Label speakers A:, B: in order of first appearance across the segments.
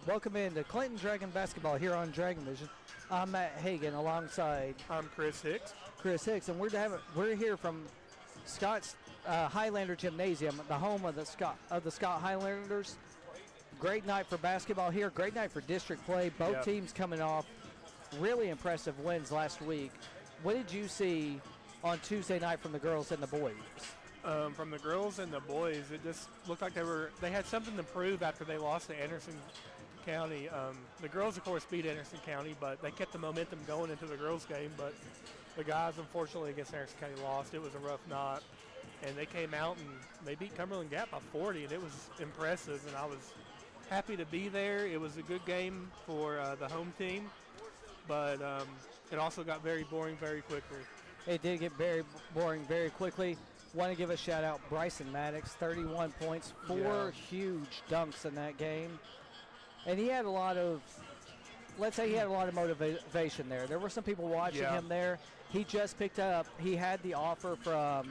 A: Welcome into Clinton Dragon Basketball here on Dragon Vision. I'm Matt Hagan alongside
B: I'm Chris Hicks.
A: And we're here from Scott's Highlander Gymnasium, the home of the Scott Highlanders. Great night for basketball here. Great night for district play. Both teams coming off really impressive wins last week. What did you see on Tuesday night from the girls and the boys?
B: From the girls and the boys, it just looked like they had something to prove after they lost to Anderson County. The girls, of course, beat Anderson County, but they kept the momentum going into the girls' game. But the guys, unfortunately, against Anderson County lost. It was a rough night, and they came out and they beat Cumberland Gap by 40, and it was impressive. And I was happy to be there. It was a good game for the home team, but it also got very boring very quickly.
A: It did get very boring very quickly. Want to give a shout out Bryson Maddox, 31 points, four huge dunks in that game. And he had a lot of motivation there. There were some people watching him there. He just picked up, he had the offer from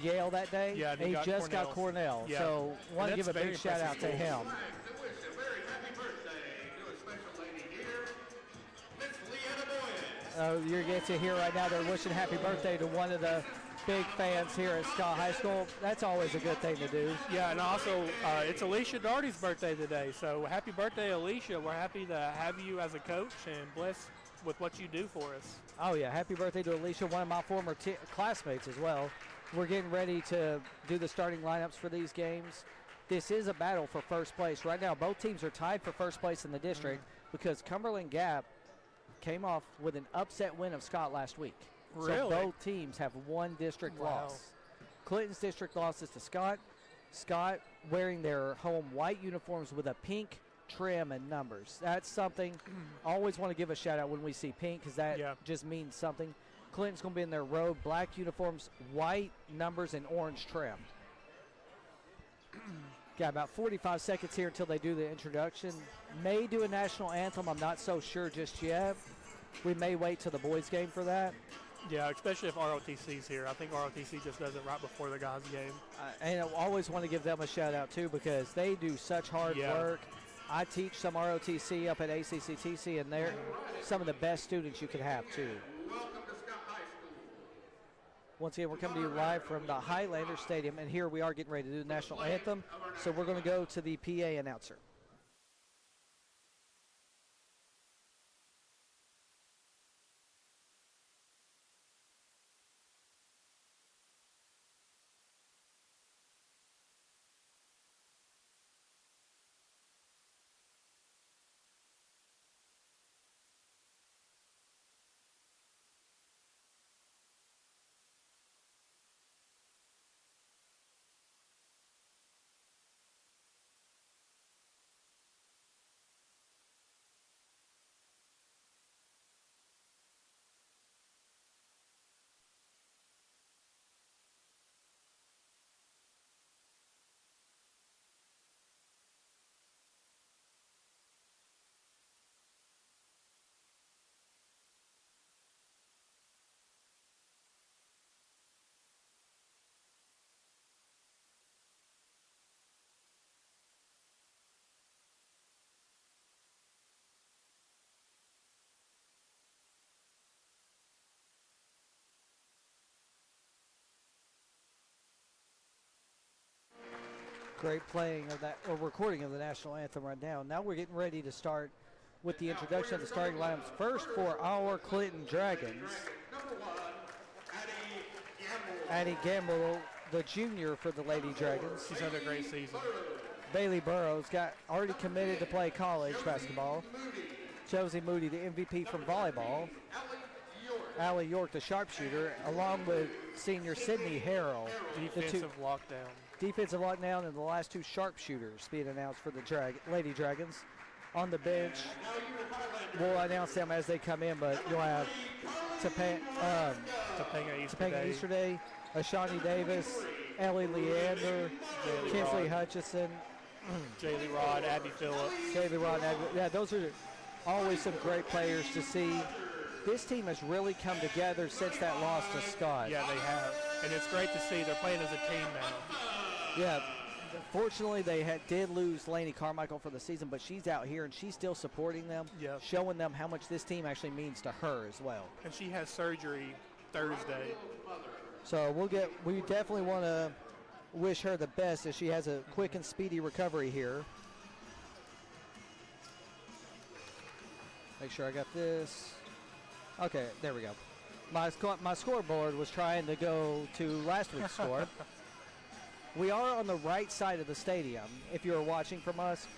A: Yale that day.
B: Yeah,
A: and he just got Cornell.
B: Yeah.
A: So want to give a big shout out to him. You're getting to hear right now they're wishing happy birthday to one of the big fans here at Scott High School. That's always a good thing to do.
B: Yeah, and also it's Alicia Darty's birthday today, so happy birthday, Alicia. We're happy to have you as a coach and blessed with what you do for us.
A: Oh, yeah, happy birthday to Alicia, one of my former classmates as well. We're getting ready to do the starting lineups for these games. This is a battle for first place. Right now, both teams are tied for first place in the district because Cumberland Gap came off with an upset win of Scott last week.
B: Really?
A: So both teams have one district loss. Clinton's district loss is to Scott. Scott wearing their home white uniforms with a pink trim and numbers. That's something I always want to give a shout out when we see pink because that just means something. Clinton's going to be in their road, black uniforms, white numbers, and orange trim. Got about 45 seconds here until they do the introduction. May do a national anthem. I'm not so sure just yet. We may wait till the boys' game for that.
B: Yeah, especially if ROTC's here. I think ROTC just does it right before the guys' game.
A: And I always want to give them a shout-out, too, because they do such hard work. I teach some ROTC up at ACCTC, and they're some of the best students you could have, too.
C: Welcome to Scott High School.
A: Once again, we're coming to you live from the Highlander Stadium, and here we are getting ready to do the national anthem. So we're going to go to the PA announcer. Great playing of that, or recording of the national anthem right now. Now we're getting ready to start with the introduction of the starting lineups. First for our Clinton Dragons,
C: Number 1,
A: Addie Gamble, the junior for the Lady Dragons.
B: She's had a great season.
A: Bailey Burrows got already committed to play college basketball. Josie Moody, the MVP from volleyball. Allie York, the sharpshooter, along with senior Sydney Harrell.
B: Defensive lockdown.
A: Defensive lockdown, and the last two sharpshooters being announced for the Lady Dragons. On the bench, we'll announce them as they come in, but you'll have Topanga Easterday, Ashani Davis, Ellie Leander, Kinsley Hutchison,
B: Jaylee Rod, Abby Phillips.
A: Yeah, those are always some great players to see. This team has really come together since that loss to Scott.
B: Yeah, they have. And it's great to see they're playing as a team now.
A: Yeah, Fortunately, they did lose Lainey Carmichael for the season, but she's out here and she's still supporting them,
B: Yep.
A: showing them how much this team actually means to her as well.
B: And she has surgery Thursday.
A: So we definitely want to wish her the best as she has a quick and speedy recovery here. Make sure I got this. Okay, there we go. My scoreboard was trying to go to last week's score. We are on the right side of the stadium. If you're watching from us,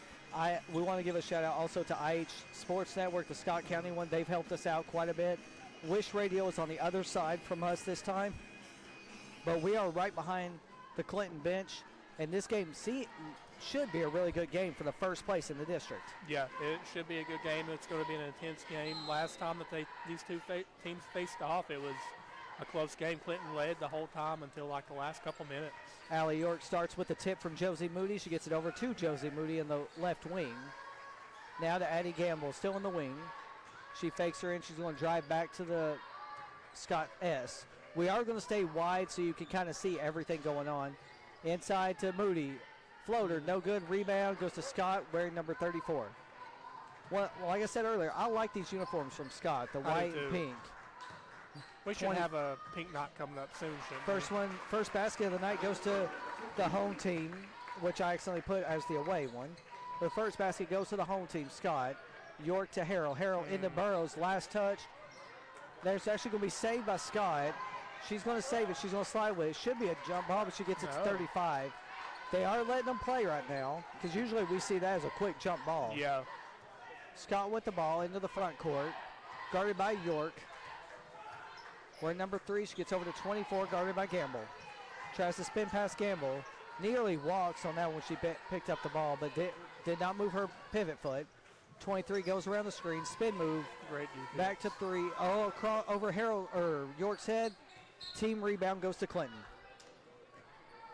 A: we want to give a shout out also to IH Sports Network, the Scott County one. They've helped us out quite a bit. Wish Radio is on the other side from us this time, but we are right behind the Clinton bench, and this game should be a really good game for the first place in the district.
B: Yeah, it should be a good game. It's going to be an intense game. Last time that these two teams faced off, it was a close game. Clinton led the whole time until like the last couple minutes.
A: Allie York starts with the tip from Josie Moody. She gets it over to Josie Moody in the left wing. Now to Addie Gamble, still in the wing. She fakes her in. She's going to drive back to the Scott S. We are going to stay wide so you can kind of see everything going on. Inside to Moody. Floater, no good. Rebound goes to Scott wearing number 34. Well, like I said earlier, I like these uniforms from Scott, the white and pink.
B: We should have a pink knot coming up soon, shouldn't we?
A: First basket of the night goes to the home team, which I accidentally put as the away one. The first basket goes to the home team, Scott. York to Harrell. Harrell into Burrows, last touch. There's actually going to be saved by Scott. She's going to save it. She's going to slide with it. Should be a jump ball, but she gets it to 35. They are letting them play right now because usually we see that as a quick jump ball.
B: Yeah.
A: Scott with the ball into the front court, guarded by York. We're at number 3. She gets over to 24, guarded by Gamble. Tries to spin past Gamble. Nearly walks on that when she picked up the ball, but did not move her pivot foot. 23 goes around the screen, spin move.
B: Great defense.
A: Back to 3. Oh, over York's head. Team rebound goes to Clinton.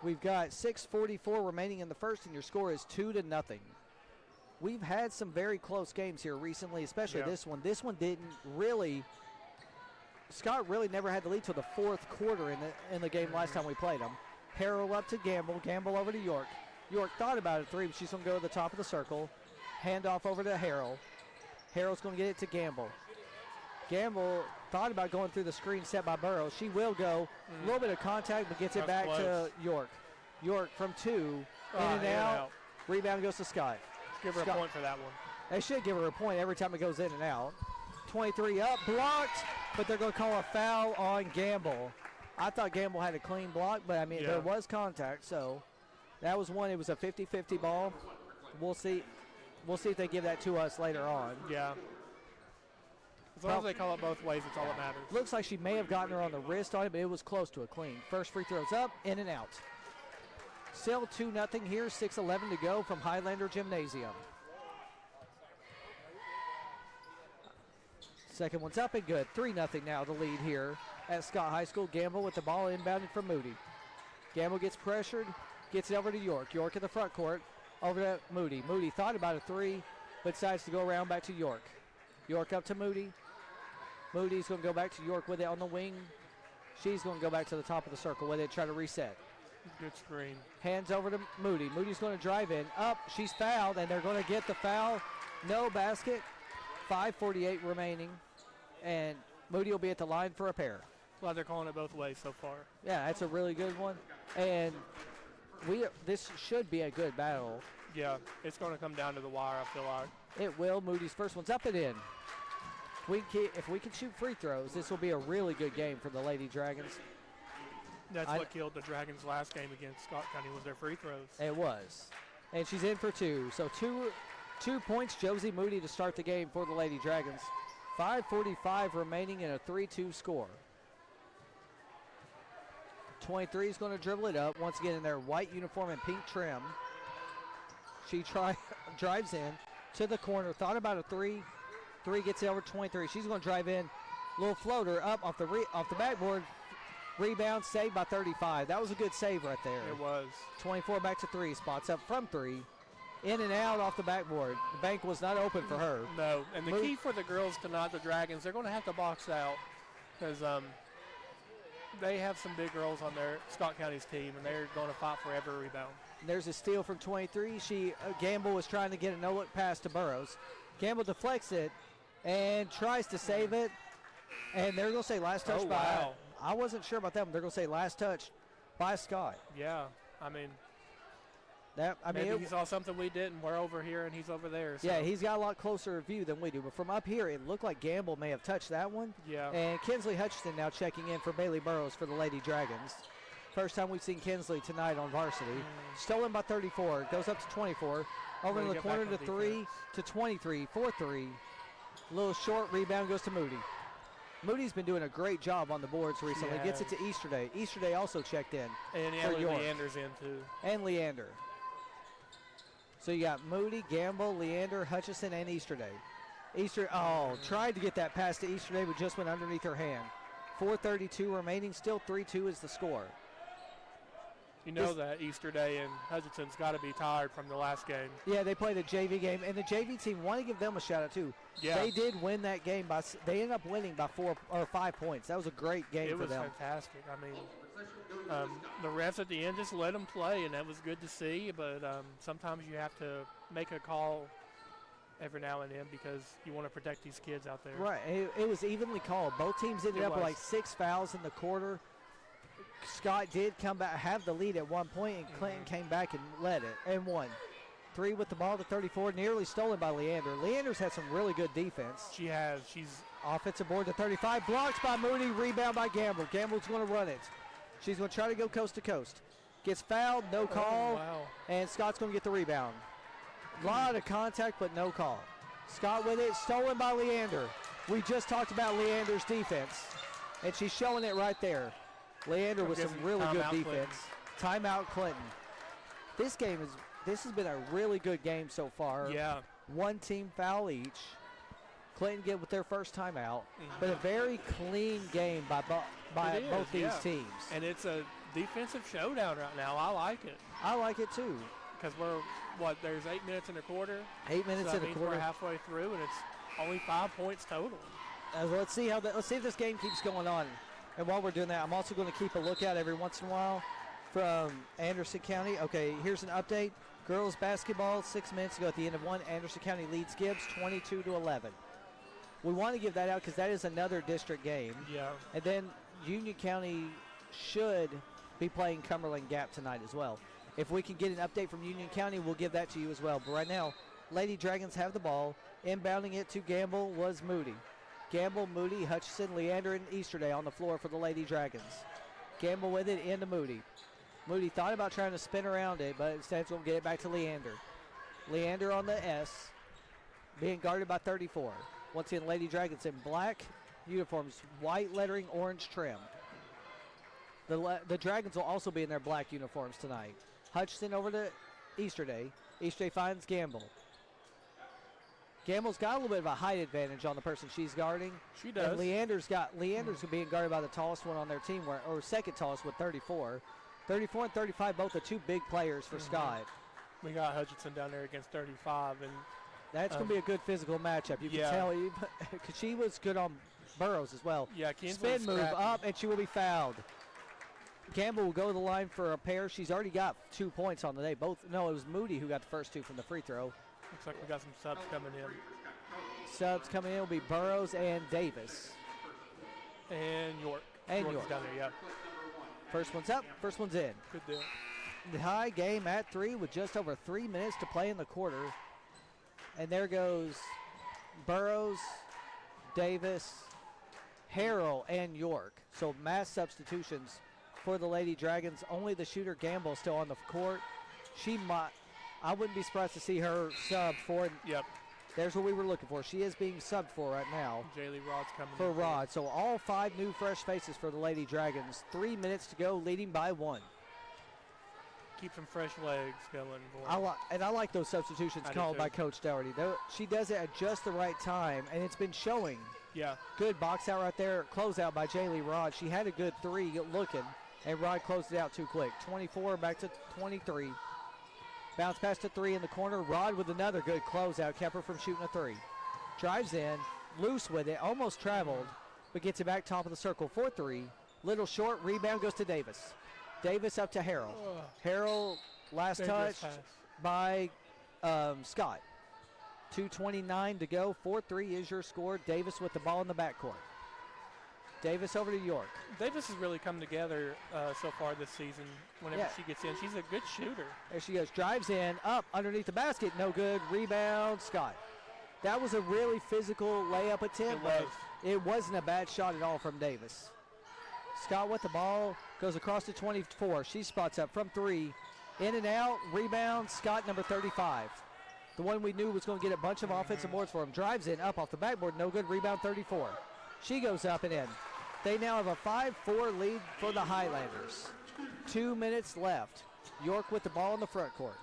A: We've got 6:44 remaining in the first, and your score is 2-0. We've had some very close games here recently, especially this one. This one didn't really. Scott really never had the lead till the fourth quarter in the game last time we played them. Harrell up to Gamble. Gamble over to York. York thought about a 3, but she's going to go to the top of the circle. Handoff over to Harrell. Harrell's going to get it to Gamble. Gamble thought about going through the screen set by Burrows. She will go. A little bit of contact, but gets it back to York. York from 2. In and out. Rebound goes to Scott.
B: Give her a point for that one.
A: They should give her a point every time it goes in and out. 23 up, blocked, but they're going to call a foul on Gamble. I thought Gamble had a clean block, but, I mean, there was contact, so that was one. It was a 50-50 ball. We'll see. We'll see if they give that to us later on.
B: Yeah. As long as they call it both ways, it's all that matters.
A: Looks like she may have gotten her on the wrist on it, but it was close to a clean. First free throw's up, in and out. Still 2-0 here, 6:11 to go from Highlander Gymnasium. Second one's up and good. 3-0 now the lead here at Scott High School. Gamble with the ball inbounded from Moody. Gamble gets pressured, gets it over to York. York in the front court, over to Moody. Moody thought about a 3, but decides to go around back to York. York up to Moody. Moody's going to go back to York with it on the wing. She's going to go back to the top of the circle with it, try to reset.
B: Good screen.
A: Hands over to Moody. Moody's going to drive in. Up. She's fouled, and they're going to get the foul. No basket. 5:48 remaining, and Moody will be at the line for a pair.
B: Glad they're calling it both ways so far.
A: Yeah, that's a really good one. And this should be a good battle.
B: Yeah, it's going to come down to the wire, I feel like.
A: It will. Moody's first one's up and in. If we can shoot free throws, this will be a really good game for the Lady Dragons.
B: That's what killed the Dragons' last game against Scott County was their free throws.
A: It was. And she's in for 2. So two points, Josie Moody, to start the game for the Lady Dragons. 5:45 remaining in a 3-2 score. 23 is going to dribble it up. Once again in their white uniform and pink trim. She drives in to the corner. Thought about a 3. 3 gets it over 23. She's going to drive in. Little floater up off the backboard. Rebound saved by 35. That was a good save right there.
B: It was.
A: 24 back to 3. Spots up from 3. In and out off the backboard. The bank was not open for her.
B: No, and the key for the girls tonight, the Dragons, they're going to have to box out because they have some big girls on their Scott County's team, and they're going to fight for every rebound.
A: And there's a steal from 23. Gamble was trying to get a no-look pass to Burrows. Gamble deflects it and tries to save it. And they're going to say last touch by.
B: Wow.
A: I wasn't sure about that one. They're going to say last touch by Scott.
B: Yeah, I mean,
A: Maybe
B: he saw something we didn't. We're over here and he's over there. So.
A: Yeah, he's got a lot closer view than we do. But from up here, it looked like Gamble may have touched that one.
B: Yeah.
A: And Kinsley Hutchinson now checking in for Bailey Burrows for the Lady Dragons. First time we've seen Kinsley tonight on varsity. Stolen by 34. Goes up to 24. Over in the corner to 3 to 23. 4-3. Little short rebound goes to Moody. Moody's been doing a great job on the boards recently. Gets it to Easterday. Easterday also checked in.
B: And Leander's in too.
A: And Leander. So you got Moody, Gamble, Leander, Hutchison, and Easterday. Tried to get that pass to Easterday, but just went underneath her hand. 4:32 remaining. Still 3-2 is the score.
B: You know that Easterday and Hutchinson's got to be tired from the last game.
A: Yeah, they played a JV game, and the JV team, want to give them a shout out too.
B: Yeah.
A: They did win that game they ended up winning by 4 or 5 points. That was a great game for them.
B: It was fantastic. I mean, the refs at the end just let them play, and that was good to see. But sometimes you have to make a call every now and then because you want to protect these kids out there.
A: Right. It was evenly called. Both teams ended up with like 6 fouls in the quarter. Scott did come back, have the lead at one point, and Clinton came back and led it and won. 3 with the ball to 34, nearly stolen by Leander. Leander's had some really good defense.
B: She has. She's
A: offensive board to 35, blocked by Moody, rebound by Gamble. Gamble's going to run it. She's going to try to go coast to coast. Gets fouled, no call, and Scott's going to get the rebound. A lot of contact, but no call. Scott with it, stolen by Leander. We just talked about Leander's defense, and she's showing it right there. Leander with some really good defense. Timeout Clinton. This has been a really good game so far.
B: Yeah.
A: One team foul each. Clinton get with their first timeout, but a very clean game by both these teams.
B: And it's a defensive showdown right now. I like it.
A: I like it too.
B: Because there's 8 minutes in a quarter.
A: 8 minutes in a quarter.
B: We're halfway through, and it's only 5 points total.
A: Let's see if this game keeps going on. And while we're doing that, I'm also going to keep a lookout every once in a while from Anderson County. Okay, here's an update. Girls basketball, 6 minutes ago at the end of one. Anderson County leads Gibbs 22-11. We want to give that out because that is another district game.
B: Yeah.
A: And then Union County should be playing Cumberland Gap tonight as well. If we can get an update from Union County, we'll give that to you as well. But right now, Lady Dragons have the ball. Inbounding it to Gamble was Moody. Gamble, Moody, Hutchison, Leander, and Easterday on the floor for the Lady Dragons. Gamble with it into Moody. Moody thought about trying to spin around it, but instead going to get it back to Leander. Leander on the S, being guarded by 34. Once again, Lady Dragons in black uniforms, white lettering, orange trim. The Dragons will also be in their black uniforms tonight. Hutchison over to Easterday. Easterday finds Gamble. Gamble's got a little bit of a height advantage on the person she's guarding.
B: She does.
A: And Leander's being guarded by the tallest one on their team, or second tallest with 34. 34 and 35, both the two big players for Scott.
B: We got Hutchinson down there against 35, and
A: that's going to be a good physical matchup. You can tell, because she was good on Burrows as well.
B: Yeah,
A: spin move up, and she will be fouled. Gamble will go to the line for a pair. She's already got 2 points on the day. It was Moody who got the first 2 from the free throw.
B: Looks like we got some subs coming in.
A: Subs coming in will be Burrows and Davis.
B: And York.
A: York's
B: down there, yeah.
A: First one's up, first one's in.
B: Good deal.
A: The high game at 3 with just over 3 minutes to play in the quarter. And there goes Burrows, Davis, Harrell, and York. So mass substitutions for the Lady Dragons. Only the shooter Gamble still on the court. I wouldn't be surprised to see her sub for.
B: Yep.
A: There's what we were looking for. She is being subbed for right now.
B: Jaylee Rod's coming
A: for Rod. So all 5 new fresh faces for the Lady Dragons. 3 minutes to go, leading by 1.
B: Keep some fresh legs going.
A: I like those substitutions called by Coach Dougherty. She does it at just the right time, and it's been showing.
B: Yeah.
A: Good box out right there. Close out by Jaylee Rod. She had a good 3 looking, and Rod closed it out too quick. 24 back to 23. Bounce pass to 3 in the corner. Rod with another good closeout. Kept her from shooting a 3. Drives in. Loose with it. Almost traveled, but gets it back top of the circle. 4-3. Little short. Rebound goes to Davis. Davis up to Harrell. Harrell Last
B: Dangerous
A: touch
B: pass.
A: by Scott. 2:29 to go. 4-3 is your score. Davis with the ball in the backcourt. Davis over to York.
B: Davis has really come together so far this season. Whenever
A: Yeah.
B: she gets in, she's a good shooter.
A: There she goes. Drives in, up underneath the basket. No good. Rebound, Scott. That was a really physical layup attempt.
B: It was.
A: But it wasn't a bad shot at all from Davis. Scott with the ball. Goes across to 24. She spots up from 3. In and out. Rebound. Scott, number 35. The one we knew was going to get a bunch of offensive boards for him. Drives in, up off the backboard. No good. Rebound, 34. She goes up and in. They now have a 5-4 lead for the Highlanders. 2 minutes left. York with the ball in the front court.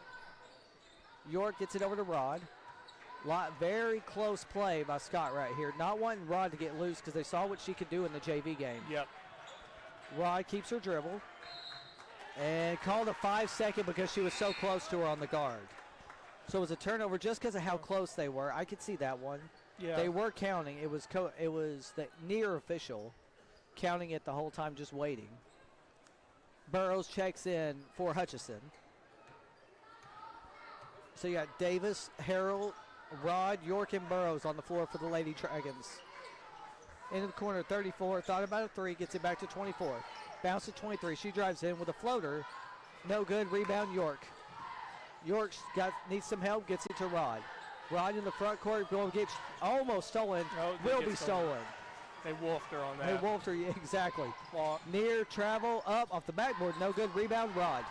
A: York gets it over to Rod. Very close play by Scott right here. Not wanting Rod to get loose because they saw what she could do in the JV game.
B: Yep.
A: Rod keeps her dribble. And called a 5-second because she was so close to her on the guard. So it was a turnover just because of how close they were. I could see that one.
B: Yeah.
A: They were counting. It was the near official counting it the whole time, just waiting. Burrows checks in for Hutchison. So you got Davis, Harrell, Rod, York, and Burrows on the floor for the Lady Dragons. Into the corner, 34. Thought about a 3. Gets it back to 24. Bounce to 23. She drives in with a floater. No good. Rebound, York. York needs some help. Gets it to Rod. Rod in the front court. Will get almost stolen.
B: Oh,
A: will
B: it
A: be
B: gets
A: stolen.
B: They wolfed her on that.
A: They wolfed her, yeah, exactly.
B: Walk.
A: Near travel, up off the backboard. No good. Rebound, Rod.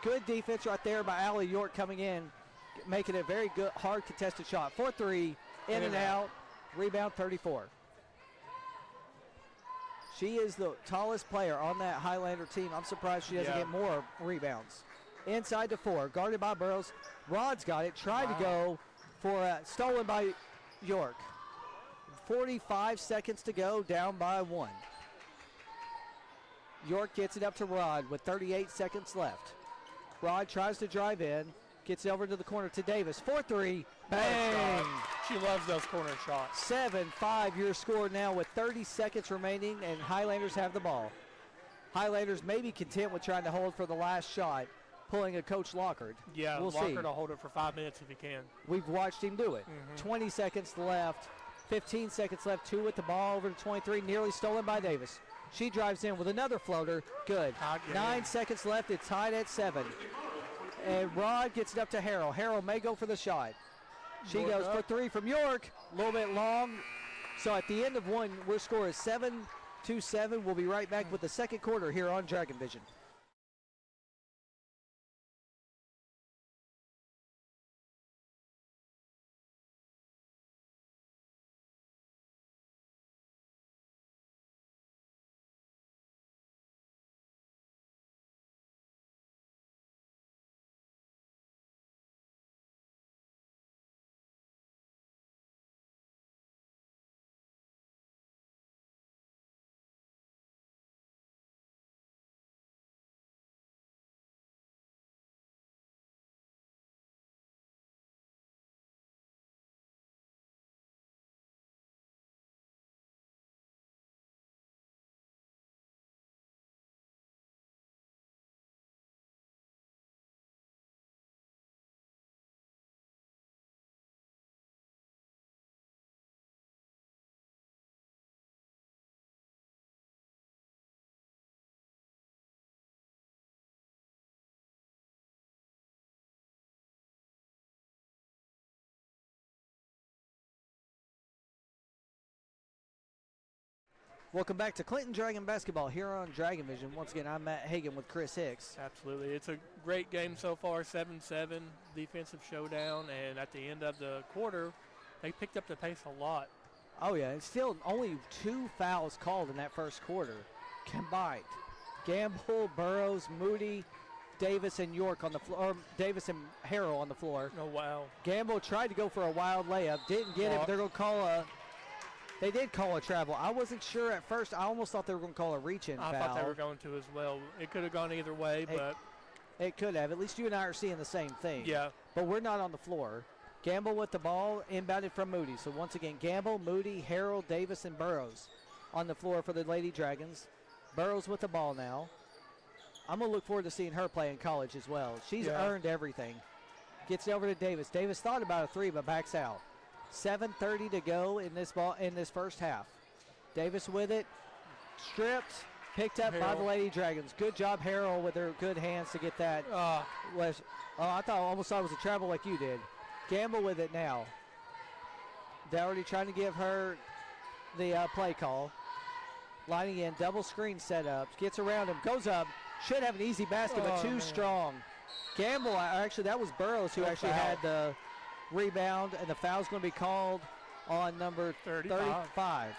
A: Good defense right there by Allie York coming in, making it a very good, hard contested shot. 4-3, in and out. Rebound, 34. She is the tallest player on that Highlander team. I'm surprised she doesn't get more rebounds. Inside to 4, guarded by Burrows. Rod's got it. Tried to go for stolen by York. 45 seconds to go, down by 1. York gets it up to Rod with 38 seconds left. Rod tries to drive in, gets it over to the corner to Davis. 4-3, bang!
B: She loves those corner shots.
A: 7-5 your score now with 30 seconds remaining, and Highlanders have the ball. Highlanders may be content with trying to hold for the last shot, pulling a Coach Lockard.
B: Yeah,
A: we'll see.
B: Lockard will hold it for 5 minutes if he can.
A: We've watched him do it. 20 seconds left, 15 seconds left, 2 with the ball over to 23, nearly stolen by Davis. She drives in with another floater, good. 9 seconds left, it's tied at 7. And Rod gets it up to Harrell. Harrell may go for the shot. She goes for 3 from York, a little bit long. So at the end of 1, our score is 7-7. We'll be right back with the second quarter here on Dragon Vision. Welcome back to Clinton Dragon Basketball here on Dragon Vision. Once again, I'm Matt Hagan with Chris Hicks.
B: Absolutely. It's a great game so far, 7-7, defensive showdown, and at the end of the quarter, they picked up the pace a lot.
A: Oh, yeah, and still only 2 fouls called in that first quarter combined. Gamble, Burrows, Moody, Davis, and York on the floor, or Davis and Harrell on the floor.
B: Oh, wow.
A: Gamble tried to go for a wild layup, didn't get it, but they're going to call they did call a travel. I wasn't sure at first. I almost thought they were going to call a reach-in foul.
B: I thought they were going to as well. It could have gone either way, but
A: it could have. At least you and I are seeing the same thing.
B: yeah.
A: But we're not on the floor. Gamble with the ball, inbounded from Moody. So once again, Gamble, Moody, Harrell, Davis, and Burrows on the floor for the Lady Dragons. Burrows with the ball now. I'm going to look forward to seeing her play in college as well. She's earned everything. Gets it over to Davis. Davis thought about a three, but backs out. 7:30 to go in this first half. Davis with it, stripped, picked up by the Lady Dragons. Good job, Harrell, with her good hands to get that. I almost thought it was a travel like you did. Gamble with it now. They're already trying to give her the play call. Lining in, double screen setup. Gets around him, goes up. Should have an easy basket, but too strong. Gamble, actually, that was Burrows who actually had the rebound, and the foul's going to be called on number 35.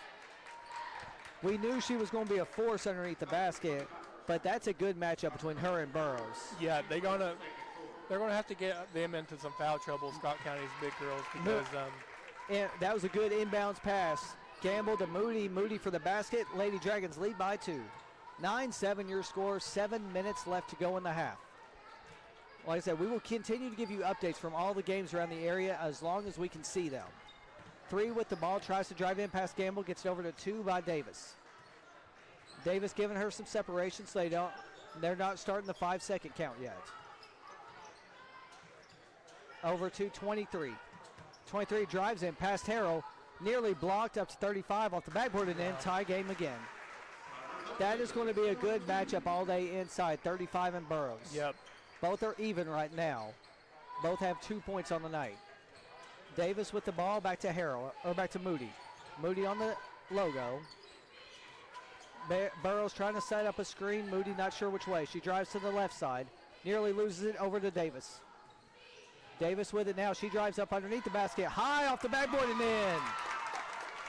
A: We knew she was going to be a force underneath the basket, but that's a good matchup between her and Burrows.
B: Yeah, they're going to have to get them into some foul trouble, Scott County's big girls, because
A: and that was a good inbounds pass. Gamble to Moody. Moody for the basket. Lady Dragons lead by 2. 9-7 your score. 7 minutes left to go in the half. Like I said, we will continue to give you updates from all the games around the area as long as we can see them. 3 with the ball. Tries to drive in past Gamble. Gets it over to 2 by Davis. Davis giving her some separation so they're not starting the 5-second count yet. Over to 23. 23 drives in past Harrell. Nearly blocked up to 35 off the backboard and then tie game again. That is going to be a good matchup all day inside, 35 and Burrows.
B: Yep.
A: Both are even right now. Both have 2 points on the night. Davis with the ball back to Harrell, or back to Moody. Moody on the logo. Burrows trying to set up a screen. Moody not sure which way. She drives to the left side. Nearly loses it over to Davis. Davis with it now. She drives up underneath the basket. High off the backboard and in.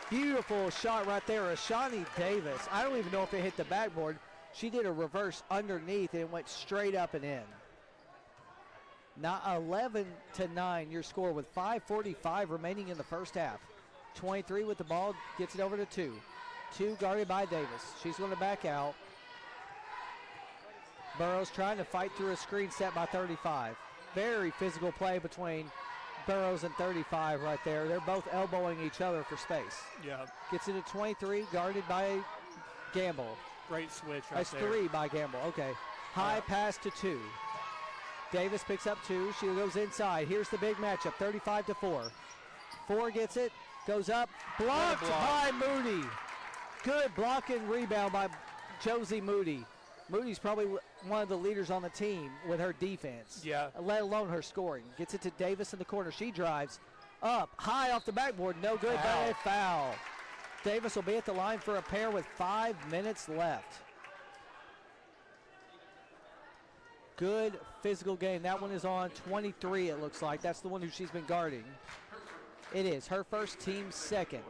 A: Beautiful shot right there. Ashani Davis. I don't even know if it hit the backboard. She did a reverse underneath and it went straight up and in. Now 11-9 your score with 5:45 remaining in the first half. 23 with the ball. Gets it over to 2. 2 guarded by Davis. She's going to back out. Burrows trying to fight through a screen set by 35. Very physical play between Burrows and 35 right there. They're both elbowing each other for space.
B: Yeah.
A: Gets it to 23, guarded by Gamble.
B: Great switch right
A: That's
B: there.
A: 3 by Gamble. Okay. High pass to 2. Davis picks up 2. She goes inside. Here's the big matchup, 35-4. 4 gets it, goes up, blocked by Moody. Good block and rebound by Josie Moody. Moody's probably one of the leaders on the team with her defense.
B: Yeah.
A: Let alone her scoring. Gets it to Davis in the corner. She drives up, high off the backboard. No good, but a foul. Davis will be at the line for a pair with 5 minutes left. Good physical game. That one is on 23, it looks like. That's the one who she's been guarding. It is her first, team second.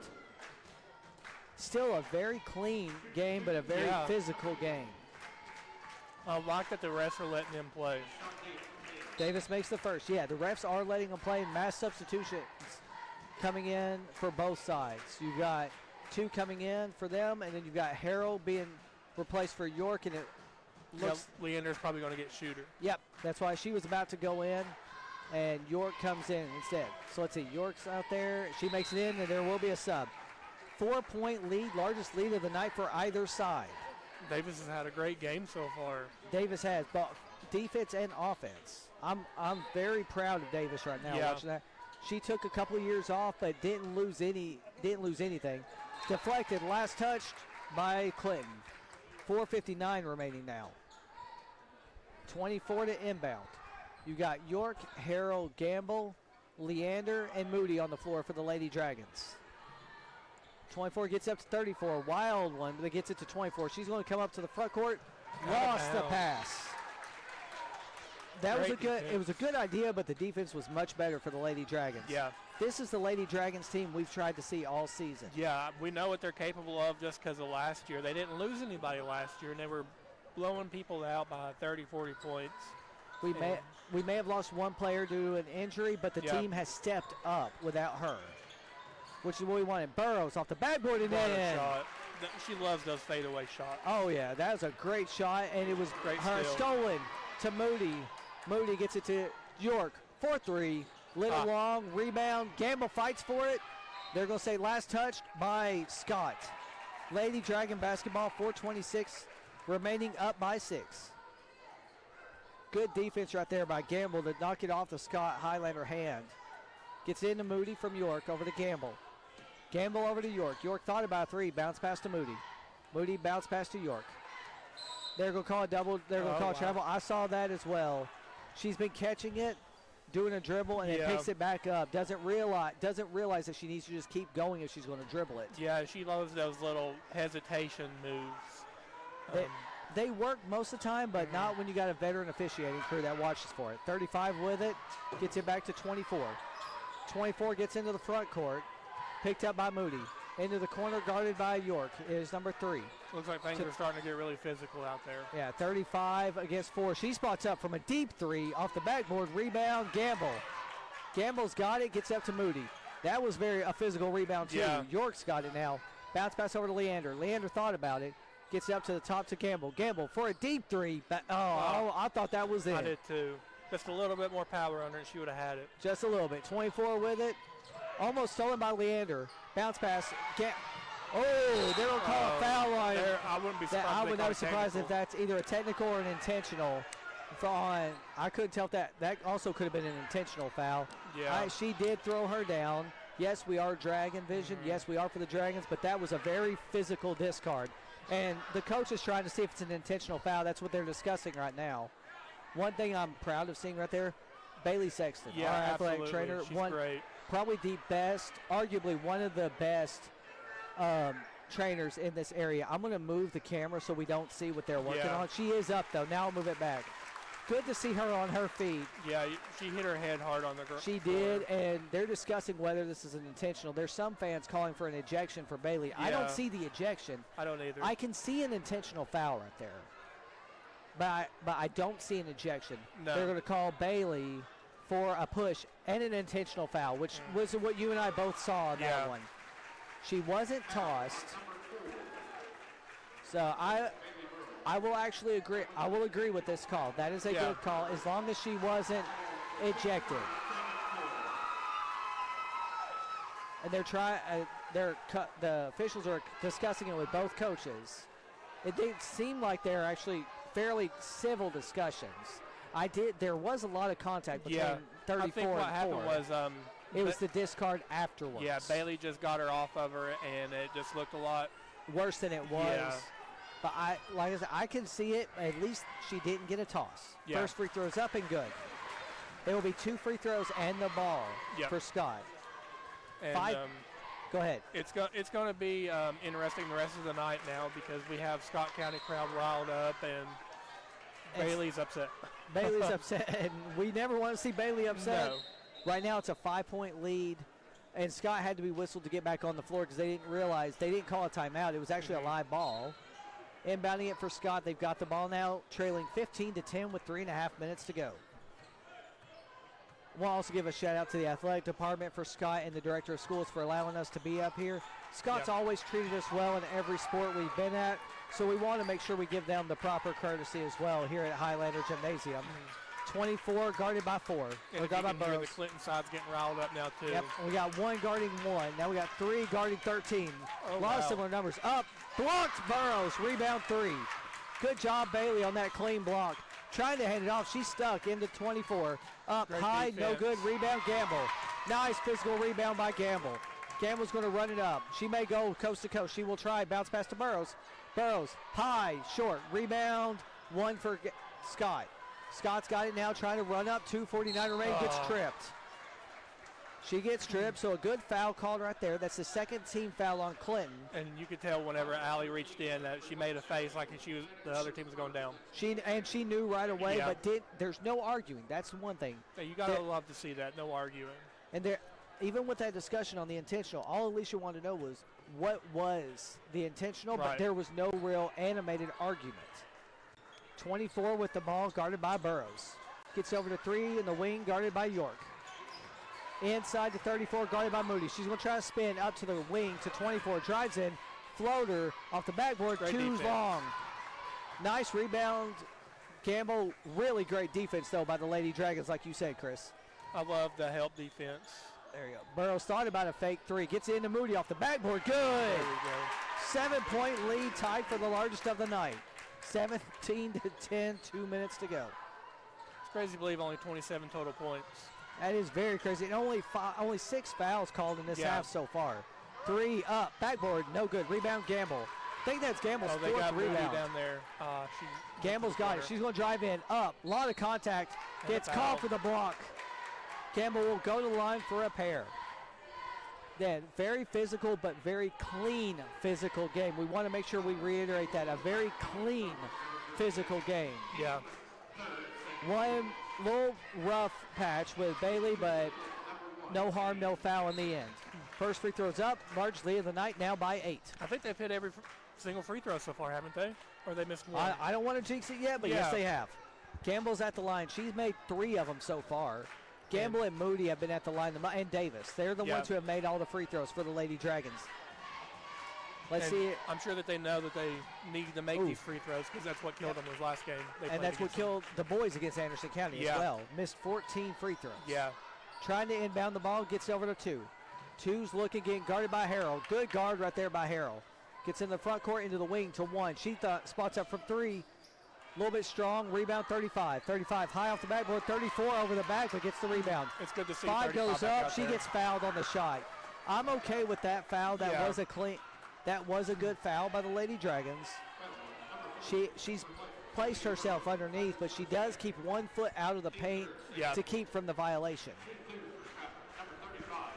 A: Still a very clean game, but a very physical game.
B: I like that the refs are letting him play.
A: Davis makes the first. Yeah, the refs are letting them play. Mass substitutions coming in for both sides. You've got 2 coming in for them, and then you've got Harrell being replaced for York, and it looks...
B: Leander's probably going to get Shooter.
A: Yep, that's why she was about to go in, and York comes in instead. So let's see, York's out there. She makes it in, and there will be a sub. 4-point lead, largest lead of the night for either side.
B: Davis has had a great game so far.
A: Davis has both defense and offense. I'm very proud of Davis right now watching that. She took a couple of years off, but didn't lose anything. Deflected, last touched by Clinton. 4:59 remaining now. 24 to inbound. You got York, Harrell, Gamble, Leander, and Moody on the floor for the Lady Dragons. 24 gets up to 34. Wild one, but it gets it to 24. She's going to come up to the front court. Lost the pass. That was it was a good idea, but the defense was much better for the Lady Dragons.
B: Yeah.
A: This is the Lady Dragons team we've tried to see all season.
B: Yeah, we know what they're capable of just because of last year. They didn't lose anybody last year, and they were blowing people out by 30, 40 points.
A: We may have lost one player due to an injury, but the team has stepped up without her, which is what we wanted. Burrows off the backboard and in.
B: Shot. She loves those fadeaway shots.
A: Oh, yeah, that was a great shot, and it was stolen to Moody. Moody gets it to York. 4-3. Little long rebound. Gamble fights for it. They're going to say last touch by Scott. Lady Dragon basketball, 4:26 remaining, up by 6. Good defense right there by Gamble to knock it off the Scott Highlander hand. Gets into Moody from York, over to Gamble. Gamble over to York. York thought about a three, bounce pass to Moody. Moody bounce pass to York. They're going to call a double, they're going to call a travel. I saw that as well. She's been catching it, doing a dribble, and then picks it back up. Doesn't realize that she needs to just keep going if she's going to dribble it.
B: Yeah, she loves those little hesitation moves.
A: They work most of the time, but not when you got a veteran officiating crew that watches for it. 35 with it, gets it back to 24. 24 gets into the front court, picked up by Moody. Into the corner, guarded by York, is number 3.
B: Looks like things are starting to get really physical out there.
A: Yeah, 35 against 4. She spots up from a deep 3 off the backboard. Rebound, Gamble. Gamble's got it, gets up to Moody. That was a physical rebound, too.
B: Yeah.
A: York's got it now. Bounce pass over to Leander. Leander thought about it. Gets it up to the top to Gamble. Gamble for a deep 3. I thought that was it.
B: I did, too. Just a little bit more power under it, she would have had it.
A: Just a little bit. 24 with it. Almost stolen by Leander. Bounce pass. They don't call a foul on it.
B: I wouldn't be surprised.
A: I would not be surprised if that's either a technical or an intentional. I couldn't tell if that also could have been an intentional foul.
B: Yeah.
A: She did throw her down. Yes, we are Dragon Vision. Yes, we are for the Dragons, but that was a very physical discard. And the coach is trying to see if it's an intentional foul. That's what they're discussing right now. One thing I'm proud of seeing right there, Bailey Sexton, our athletic trainer.
B: She's great.
A: Probably the best, arguably one of the best trainers in this area. I'm going to move the camera so we don't see what they're working on. She is up, though. Now I'll move it back. Good to see her on her feet.
B: Yeah, she hit her head hard on the ground.
A: She did, and they're discussing whether this is an intentional. There's some fans calling for an ejection for Bailey.
B: Yeah.
A: I don't see the ejection.
B: I don't either.
A: I can see an intentional foul right there. But I don't see an ejection.
B: No.
A: They're going to call Bailey for a push and an intentional foul, which was what you and I both saw on that one. She wasn't tossed. So I will actually agree. I will agree with this call. That is a good call as long as she wasn't ejected. And the officials are discussing it with both coaches. It did seem like they're actually fairly civil discussions. There was a lot of contact between 34
B: I think what happened was
A: it was the discard afterwards.
B: Yeah, Bailey just got her off of her, and it just looked a lot
A: worse than it was.
B: Yeah.
A: But like I said, I can see it. At least she didn't get a toss.
B: Yeah.
A: First free throw is up and good. It will be 2 free throws and the ball for Scott.
B: And,
A: go ahead.
B: It's going to be interesting the rest of the night now because we have Scott County crowd riled up and Bailey's upset.
A: Bailey's upset, and we never want to see Bailey upset.
B: No.
A: Right now it's a 5-point lead, and Scott had to be whistled to get back on the floor because they didn't call a timeout. It was actually a live ball. Inbounding it for Scott. They've got the ball now, trailing 15-10 with 3.5 minutes to go. We'll also give a shout out to the athletic department for Scott and the director of schools for allowing us to be up here. Scott's always treated us well in every sport we've been at, so we want to make sure we give them the proper courtesy as well here at Highlander Gymnasium. 24 guarded by 4.
B: And
A: Guarded by Burrows.
B: the Clinton side's getting riled up now too.
A: Yep, we got 1 guarding 1. Now we got 3 guarding 13.
B: Oh,
A: a lot of similar numbers. Up, blocked Burrows, rebound 3. Good job, Bailey, on that clean block. Trying to hand it off. She's stuck into 24. Up
B: Great
A: high,
B: defense.
A: no good. Rebound, Gamble. Nice physical rebound by Gamble. Gamble's going to run it up. She may go coast to coast. She will try. Bounce pass to Burrows. Burrows, high, short. Rebound, 1 for Scott. Scott's got it now, trying to run up. 2:49 remaining. Gets tripped. She gets tripped, so a good foul called right there. That's the second team foul on Clinton.
B: And you could tell whenever Allie reached in that she made a face like the other team was going down.
A: She knew right away, but there's no arguing. That's one thing.
B: Yeah, you gotta love to see that. No arguing.
A: And even with that discussion on the intentional, all Alicia wanted to know was what was the intentional, but there was no real animated argument. 24 with the ball, guarded by Burrows. Gets over to 3 in the wing, guarded by York. Inside to 34, guarded by Moody. She's going to try to spin up to the wing to 24. Drives in, floater off the backboard,
B: Great
A: too
B: defense.
A: long. Nice rebound. Gamble, really great defense, though, by the Lady Dragons, like you said, Chris.
B: I love the help defense.
A: There you go. Burrows thought about a fake 3. Gets into Moody off the backboard. Good.
B: There we go.
A: 7-point lead, tied for the largest of the night. 17-10, 2 minutes to go.
B: It's crazy to believe only 27 total points.
A: That is very crazy. And only 6 fouls called in this
B: Yeah.
A: half so far. 3 up, backboard, no good. Rebound, Gamble. I think that's Gamble's
B: They
A: fourth
B: got Moody
A: rebound.
B: down there.
A: Gamble's got it. She's going to drive in, up, a lot of contact.
B: And a
A: Gets
B: foul.
A: called for the block. Gamble will go to the line for a pair. Then, very physical but very clean physical game. We want to make sure we reiterate that. A very clean physical game.
B: Yeah.
A: One little rough patch with Bailey, but no harm, no foul in the end. First free throw's up. Large lead of the night now by 8.
B: I think they've hit every single free throw so far, haven't they? Or they missed one?
A: I don't want to jinx it yet, but yes,
B: Yeah.
A: they have. Gamble's at the line. She's made 3 of them so far. Gamble and Moody have been at the line, and Davis. They're the
B: Yeah.
A: ones who have made all the free throws for the Lady Dragons. Let's
B: And
A: see.
B: I'm sure that they know that they need to make
A: Ooh.
B: these free throws because that's what killed them was last game. They
A: And
B: played
A: that's what
B: against them.
A: killed the boys against Anderson County
B: Yeah.
A: as well. Missed 14 free throws.
B: Yeah.
A: Trying to inbound the ball, gets over to 2. 2's looking, getting guarded by Harrell. Good guard right there by Harrell. Gets in the front court into the wing to 1. She spots up from 3. A little bit strong. Rebound 35. 35 high off the backboard. 34 over the back, but gets the rebound.
B: It's good to see
A: 5
B: 35
A: goes
B: back
A: up.
B: out
A: She
B: there.
A: gets fouled on the shot. I'm okay with that foul. That
B: Yeah.
A: was a clean. That was a good foul by the Lady Dragons. She's placed herself underneath, but she does keep 1 foot out of the paint
B: Yeah.
A: to keep from the violation.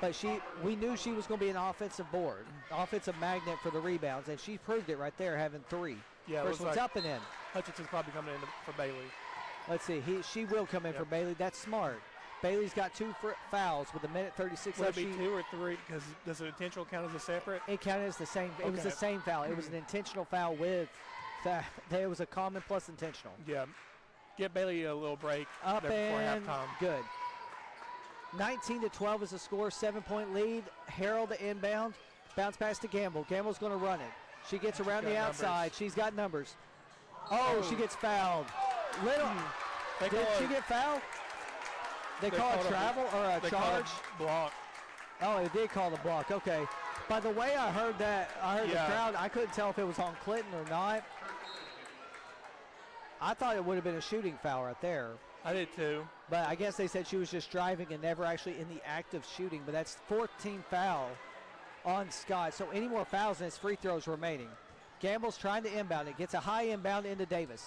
A: But we knew she was going to be an offensive board, offensive magnet for the rebounds, and she proved it right there, having 3.
B: Yeah, it
A: First
B: looks
A: one's
B: like
A: up and in.
B: Hutchinson's probably coming in for Bailey.
A: Let's see. She will come in
B: Yep.
A: for Bailey. That's smart. Bailey's got 2 fouls with 1:36
B: Would
A: left.
B: it be 2 or 3? Because does the intentional count as a separate?
A: It counted as the same. It was
B: Okay.
A: the same foul. It was an intentional foul with that. There was a common plus intentional.
B: Yeah. Get Bailey a little break
A: Up
B: there before
A: and
B: halftime.
A: good. 19-12 is the score. 7-point lead. Harold the inbound. Bounce pass to Gamble. Gamble's going to run it. She gets around
B: got
A: the
B: numbers.
A: outside. She's got numbers. Oh, she gets fouled. Little.
B: They
A: Did
B: call
A: she
B: it-
A: get fouled? They call
B: called
A: a travel or a
B: they call
A: charge?
B: it block.
A: Oh, they did call the block. Okay. By the way I heard that,
B: Yeah.
A: the crowd, I couldn't tell if it was on Clinton or not. I thought it would have been a shooting foul right there.
B: I did too.
A: But I guess they said she was just driving and never actually in the act of shooting. But that's 14 foul on Scott. So any more fouls and it's free throws remaining. Gamble's trying to inbound it. Gets a high inbound into Davis.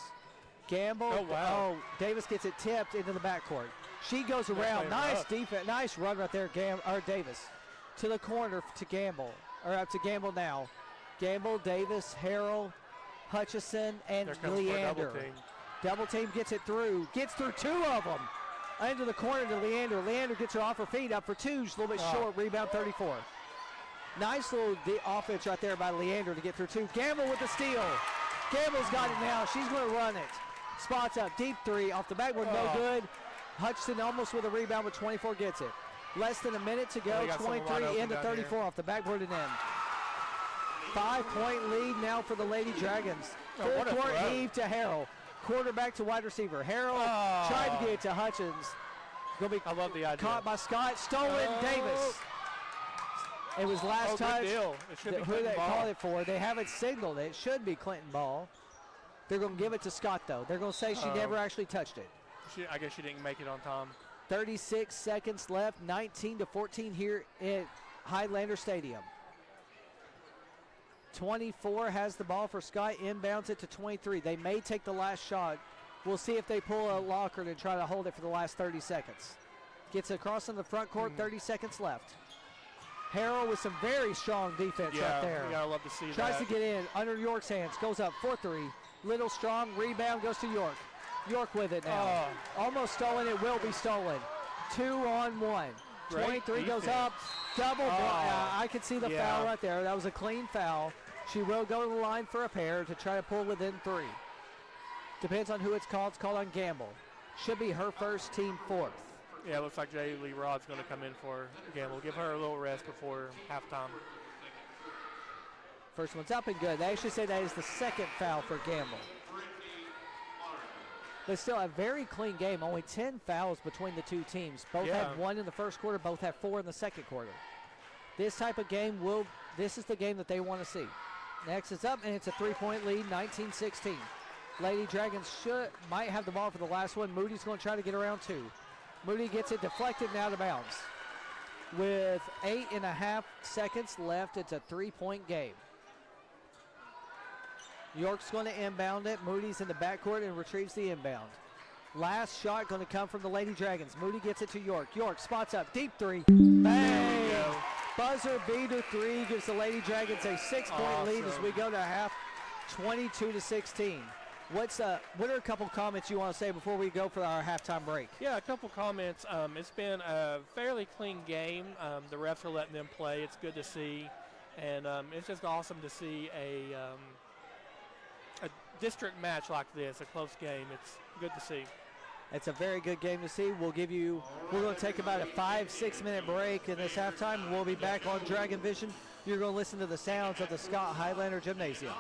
A: Gamble.
B: Oh, wow.
A: Davis gets it tipped into the backcourt. She goes
B: They're
A: around.
B: playing
A: Nice
B: rough.
A: defense. Nice run right there, Davis. To the corner to Gamble. Or up to Gamble now. Gamble, Davis, Harrell, Hutchison, and
B: There comes for a
A: Leander.
B: double team.
A: Double team gets it through. Gets through 2 of them. Into the corner to Leander. Leander gets her off her feet up for 2. She's a little bit short. Rebound 34. Nice little offense right there by Leander to get through 2. Gamble with the steal. Gamble's got it now. She's going to run it. Spots up. Deep 3 off the backboard. No good. Hutchinson almost with a rebound, but 24 gets it. Less than a minute to go.
B: They got someone wide
A: 23
B: open
A: into
B: down
A: 34 off the backboard and in. 5-point lead now for the Lady Dragons.
B: Oh,
A: Full
B: what a
A: court
B: throw.
A: heave to Harrell. Quarterback to wide receiver. Harrell tried to get it to Hutchins. Going to be
B: I love the idea.
A: caught by Scott. Stolen Davis. It was last touch.
B: Good deal. It should be
A: Who
B: Clinton
A: they
B: ball.
A: called it for? They haven't signaled it. It should be Clinton ball. They're going to give it to Scott, though. They're going to say she never actually touched it.
B: I guess she didn't make it on time.
A: 36 seconds left. 19-14 here at Highlander Stadium. 24 has the ball for Scott. Inbounds it to 23. They may take the last shot. We'll see if they pull a Lockard and try to hold it for the last 30 seconds. Gets across in the front court. 30 seconds left. Harrell with some very strong defense right there.
B: You gotta love to see
A: Tries
B: that.
A: to get in under York's hands. Goes up 4-3. Little strong. Rebound goes to York. York with it now. Almost stolen. It will be stolen. 2-on-1.
B: Great
A: 23 goes
B: defense.
A: up. Double. I could see the
B: Yeah.
A: foul right there. That was a clean foul. She will go to the line for a pair to try to pull within 3. Depends on who it's called. It's called on Gamble. Should be her first, team 4th.
B: Yeah, it looks like Jay Lee Rod's going to come in for Gamble. Give her a little rest before halftime.
A: First one's up and good. They actually say that is the second foul for Gamble. But still a very clean game. Only 10 fouls between the two teams. Both
B: Yeah.
A: had 1 in the first quarter. Both had 4 in the second quarter. This type of game this is the game that they want to see. Next is up, and it's a 3-point lead, 19-16. Lady Dragons might have the ball for the last one. Moody's going to try to get around 2. Moody gets it deflected and out of bounds. With 8.5 seconds left, it's a 3-point game. York's going to inbound it. Moody's in the backcourt and retrieves the inbound. Last shot going to come from the Lady Dragons. Moody gets it to York. York spots up. Deep 3. Bang! Buzzer beater 3 gives the Lady Dragons a 6-point lead as we go to half, 22-16. What are a couple comments you want to say before we go for our halftime break?
B: Yeah, a couple comments. It's been a fairly clean game. The refs are letting them play. It's good to see. And it's just awesome to see a district match like this, a close game. It's good to see.
A: It's a very good game to see. We're going to take about a 5-6 minute break in this halftime. We'll be back on Dragon Vision. You're going to listen to the sounds of the Scott Highlander Gymnasium.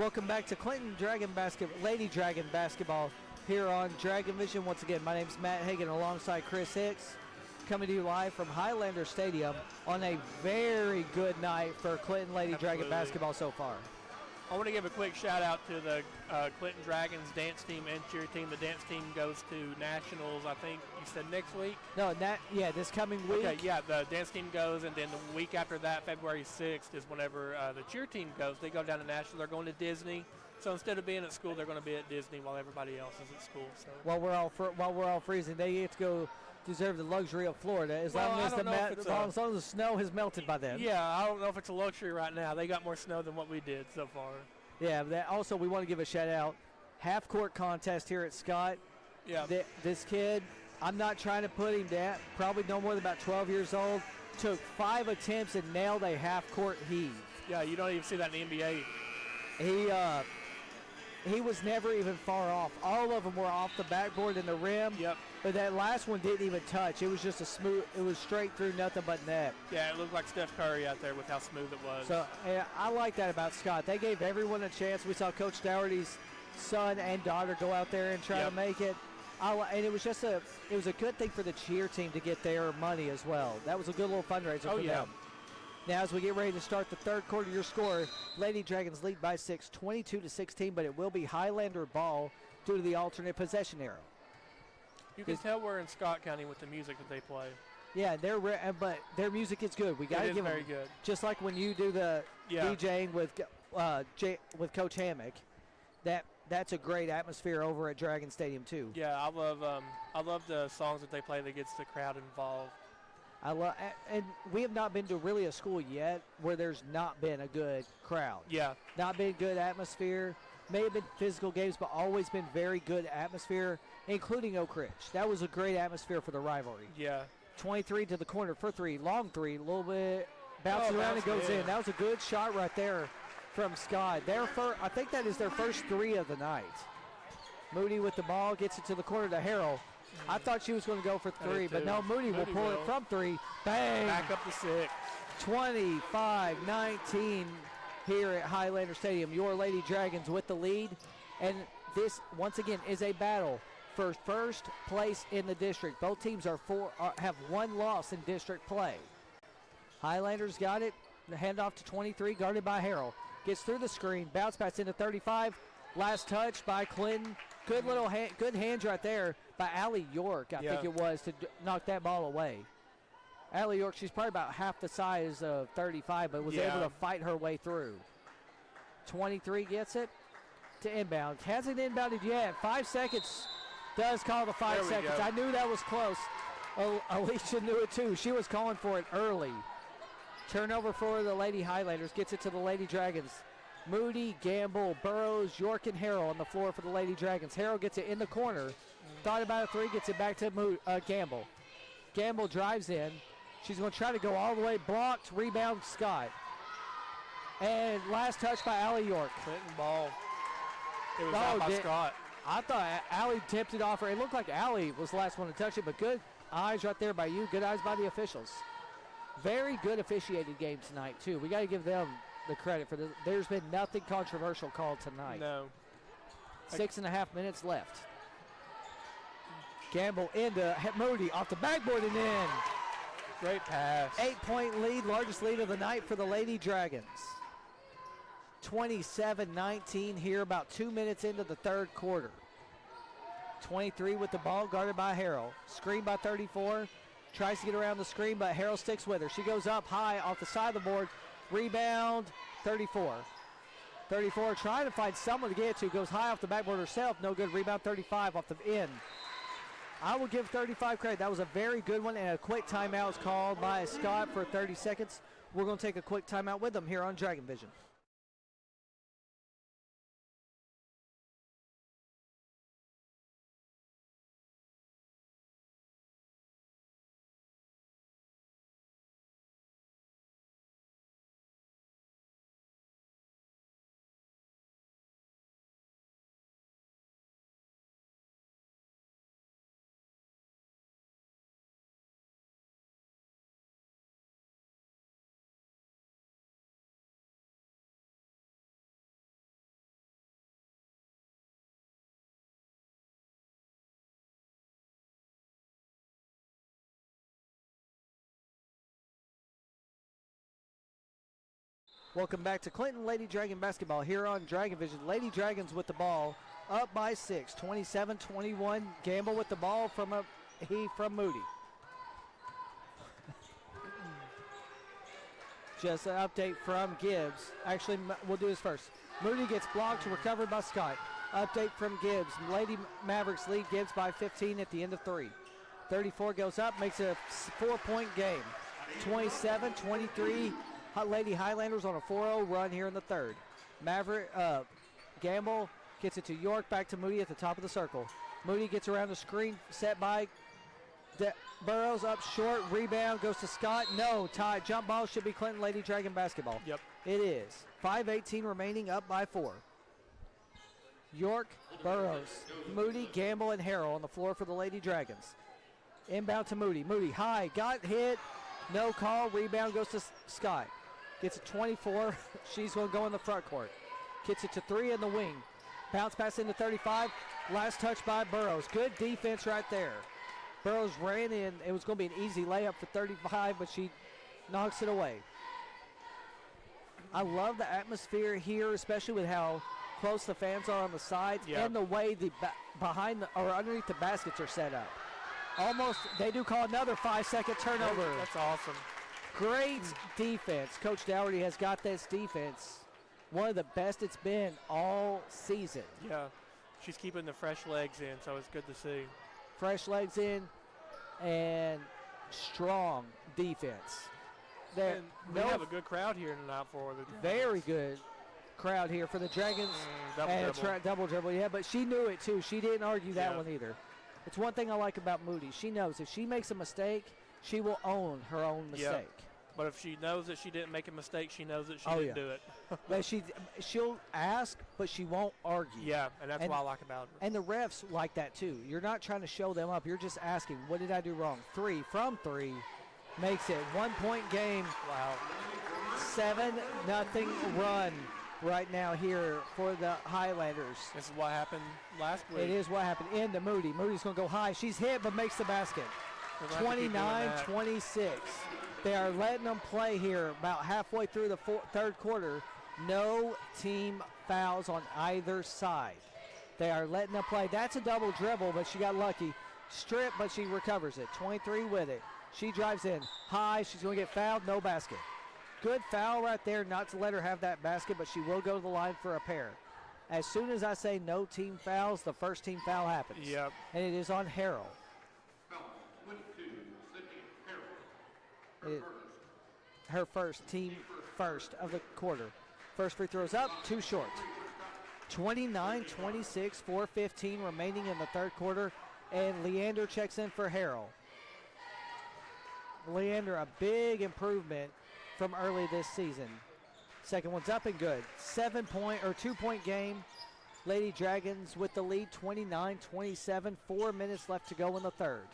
A: Welcome back to Clinton Lady Dragon basketball here on Dragon Vision. Once again, my name is Matt Hagan alongside Chris Hicks, coming to you live from Highlander Stadium on a very good night for Clinton Lady Dragon basketball so far.
B: I want to give a quick shout out to the Clinton Dragons dance team and cheer team. The dance team goes to nationals, I think you said next week?
A: No, this coming week.
B: Okay, yeah, the dance team goes, and then the week after that, February 6th, is whenever the cheer team goes. They go down to nationals. They're going to Disney. So instead of being at school, they're going to be at Disney while everybody else is at school. So
A: while we're all freezing, they get to go deserve the luxury of Florida as long as the snow has melted by then.
B: Yeah, I don't know if it's a luxury right now. They got more snow than what we did so far.
A: Yeah, also we want to give a shout out. Half court contest here at Scott.
B: Yeah.
A: This kid, I'm not trying to put him down, probably no more than about 12 years old, took 5 attempts and nailed a half court heave.
B: Yeah, you don't even see that in the NBA.
A: He was never even far off. All of them were off the backboard and the rim.
B: Yep.
A: But that last one didn't even touch. It was just it was straight through, nothing but net.
B: Yeah, it looked like Steph Curry out there with how smooth it was.
A: So yeah, I like that about Scott. They gave everyone a chance. We saw Coach Dougherty's son and daughter go out there and try to make it. And it was a good thing for the cheer team to get their money as well. That was a good little fundraiser for them. Now, as we get ready to start the third quarter, your score, Lady Dragons lead by 6, 22-16, but it will be Highlander ball due to the alternate possession arrow.
B: You can tell we're in Scott County with the music that they play.
A: Yeah, but their music is good. We got to give them
B: very good.
A: Just like when you do the DJing with Coach Hammock, that's a great atmosphere over at Dragon Stadium too.
B: Yeah, I love the songs that they play that gets the crowd involved.
A: And we have not been to really a school yet where there's not been a good crowd.
B: Yeah.
A: Not been good atmosphere. May have been physical games, but always been very good atmosphere, including Oak Ridge. That was a great atmosphere for the rivalry.
B: Yeah.
A: 23 to the corner for 3, long 3, a little bit bounces around and goes in. That was a good shot right there from Scott. I think that is their first 3 of the night. Moody with the ball, gets it to the corner to Harrell. I thought she was going to go for 3, but no, Moody will pull it from 3. Bang!
B: Back up to 6.
A: 25-19 here at Highlander Stadium. Your Lady Dragons with the lead. And this, once again, is a battle for first place in the district. Both teams have 1 loss in district play. Highlanders got it. The handoff to 23, guarded by Harrell. Gets through the screen, bounce pass into 35. Last touch by Clinton. Good little good hands right there by Allie York, I think it was, to knock that ball away. Allie York, she's probably about half the size of 35, but was able to fight her way through. 23 gets it to inbound. Hasn't inbounded yet. 5 seconds. Does call the 5 seconds. I knew that was close. Alicia knew it too. She was calling for it early. Turnover for the Lady Highlanders. Gets it to the Lady Dragons. Moody, Gamble, Burrows, York, and Harrell on the floor for the Lady Dragons. Harrell gets it in the corner. Thought about a 3, gets it back to Gamble. Gamble drives in. She's going to try to go all the way. Blocked, rebound, Scott. And last touch by Allie York.
B: Clinton ball. It was out by Scott.
A: I thought Allie tipped it off her. It looked like Allie was the last one to touch it, but good eyes right there by you. Good eyes by the officials. Very good officiated game tonight, too. We got to give them the credit for this. There's been nothing controversial called tonight.
B: No.
A: 6.5 minutes left. Gamble into Moody off the backboard and in.
B: Great pass.
A: 8-point lead, largest lead of the night for the Lady Dragons. 27-19 here, about 2 minutes into the third quarter. 23 with the ball, guarded by Harrell. Screen by 34. Tries to get around the screen, but Harrell sticks with her. She goes up high off the side of the board. Rebound, 34. 34 trying to find someone to get it to. Goes high off the backboard herself. No good. Rebound, 35 off the end. I will give 35 credit. That was a very good one, and a quick timeout is called by Scott for 30 seconds. We're going to take a quick timeout with them here on Dragon Vision. Welcome back to Clinton Lady Dragon basketball here on Dragon Vision. Lady Dragons with the ball, up by 6, 27-21. Gamble with the ball from Moody. Just an update from Gibbs. Actually, we'll do this first. Moody gets blocked, recovered by Scott. Update from Gibbs. Lady Mavericks lead Gibbs by 15 at the end of 3. 34 goes up, makes it a 4-point game. 27-23. Lady Highlanders on a 4-0 run here in the third. Gamble gets it to York, back to Moody at the top of the circle. Moody gets around the screen, set by Burrows, up short, rebound, goes to Scott. No, tie. Jump ball should be Clinton Lady Dragon basketball.
B: Yep.
A: It is. 5:18 remaining, up by 4. York, Burrows, Moody, Gamble, and Harrell on the floor for the Lady Dragons. Inbound to Moody. Moody high, got hit, no call. Rebound goes to Scott. Gets a 24. She's going to go in the front court. Gets it to 3 in the wing. Bounce pass into 35. Last touch by Burrows. Good defense right there. Burrows ran in. It was going to be an easy layup for 35, but she knocks it away. I love the atmosphere here, especially with how close the fans are on the sides and the way the underneath the baskets are set up. Almost, they do call another 5-second turnover.
B: That's awesome.
A: Great defense. Coach Dougherty has got this defense one of the best it's been all season.
B: Yeah, she's keeping the fresh legs in, so it's good to see.
A: Fresh legs in and strong defense.
B: And we have a good crowd here tonight for the Dragons.
A: Very good crowd here for the Dragons. Double dribble, yeah, but she knew it too. She didn't argue that one either. It's one thing I like about Moody. She knows if she makes a mistake, she will own her own mistake.
B: Yep. But if she knows that she didn't make a mistake, she knows that she didn't do it.
A: But she'll ask, but she won't argue.
B: Yeah, and that's what I like about her.
A: And the refs like that too. You're not trying to show them up. You're just asking, what did I do wrong? 3 from 3 makes it 1-point game.
B: Wow.
A: 7-0 run right now here for the Highlanders.
B: This is what happened last week.
A: It is what happened into Moody. Moody's going to go high. She's hit but makes the basket. 29-26. They are letting them play here about halfway through the third quarter. No team fouls on either side. They are letting them play. That's a double dribble, but she got lucky. Strip, but she recovers it. 23 with it. She drives in high. She's going to get fouled. No basket. Good foul right there, not to let her have that basket, but she will go to the line for a pair. As soon as I say no team fouls, the first team foul happens.
B: Yep.
A: And it is on Harrell. Her first, team first of the quarter. First free throws up, 2 short. 29-26, 4:15 remaining in the third quarter, and Leander checks in for Harrell. Leander, a big improvement from early this season. Second one's up and good. 2-point game. Lady Dragons with the lead, 29-27, 4 minutes left to go in the third.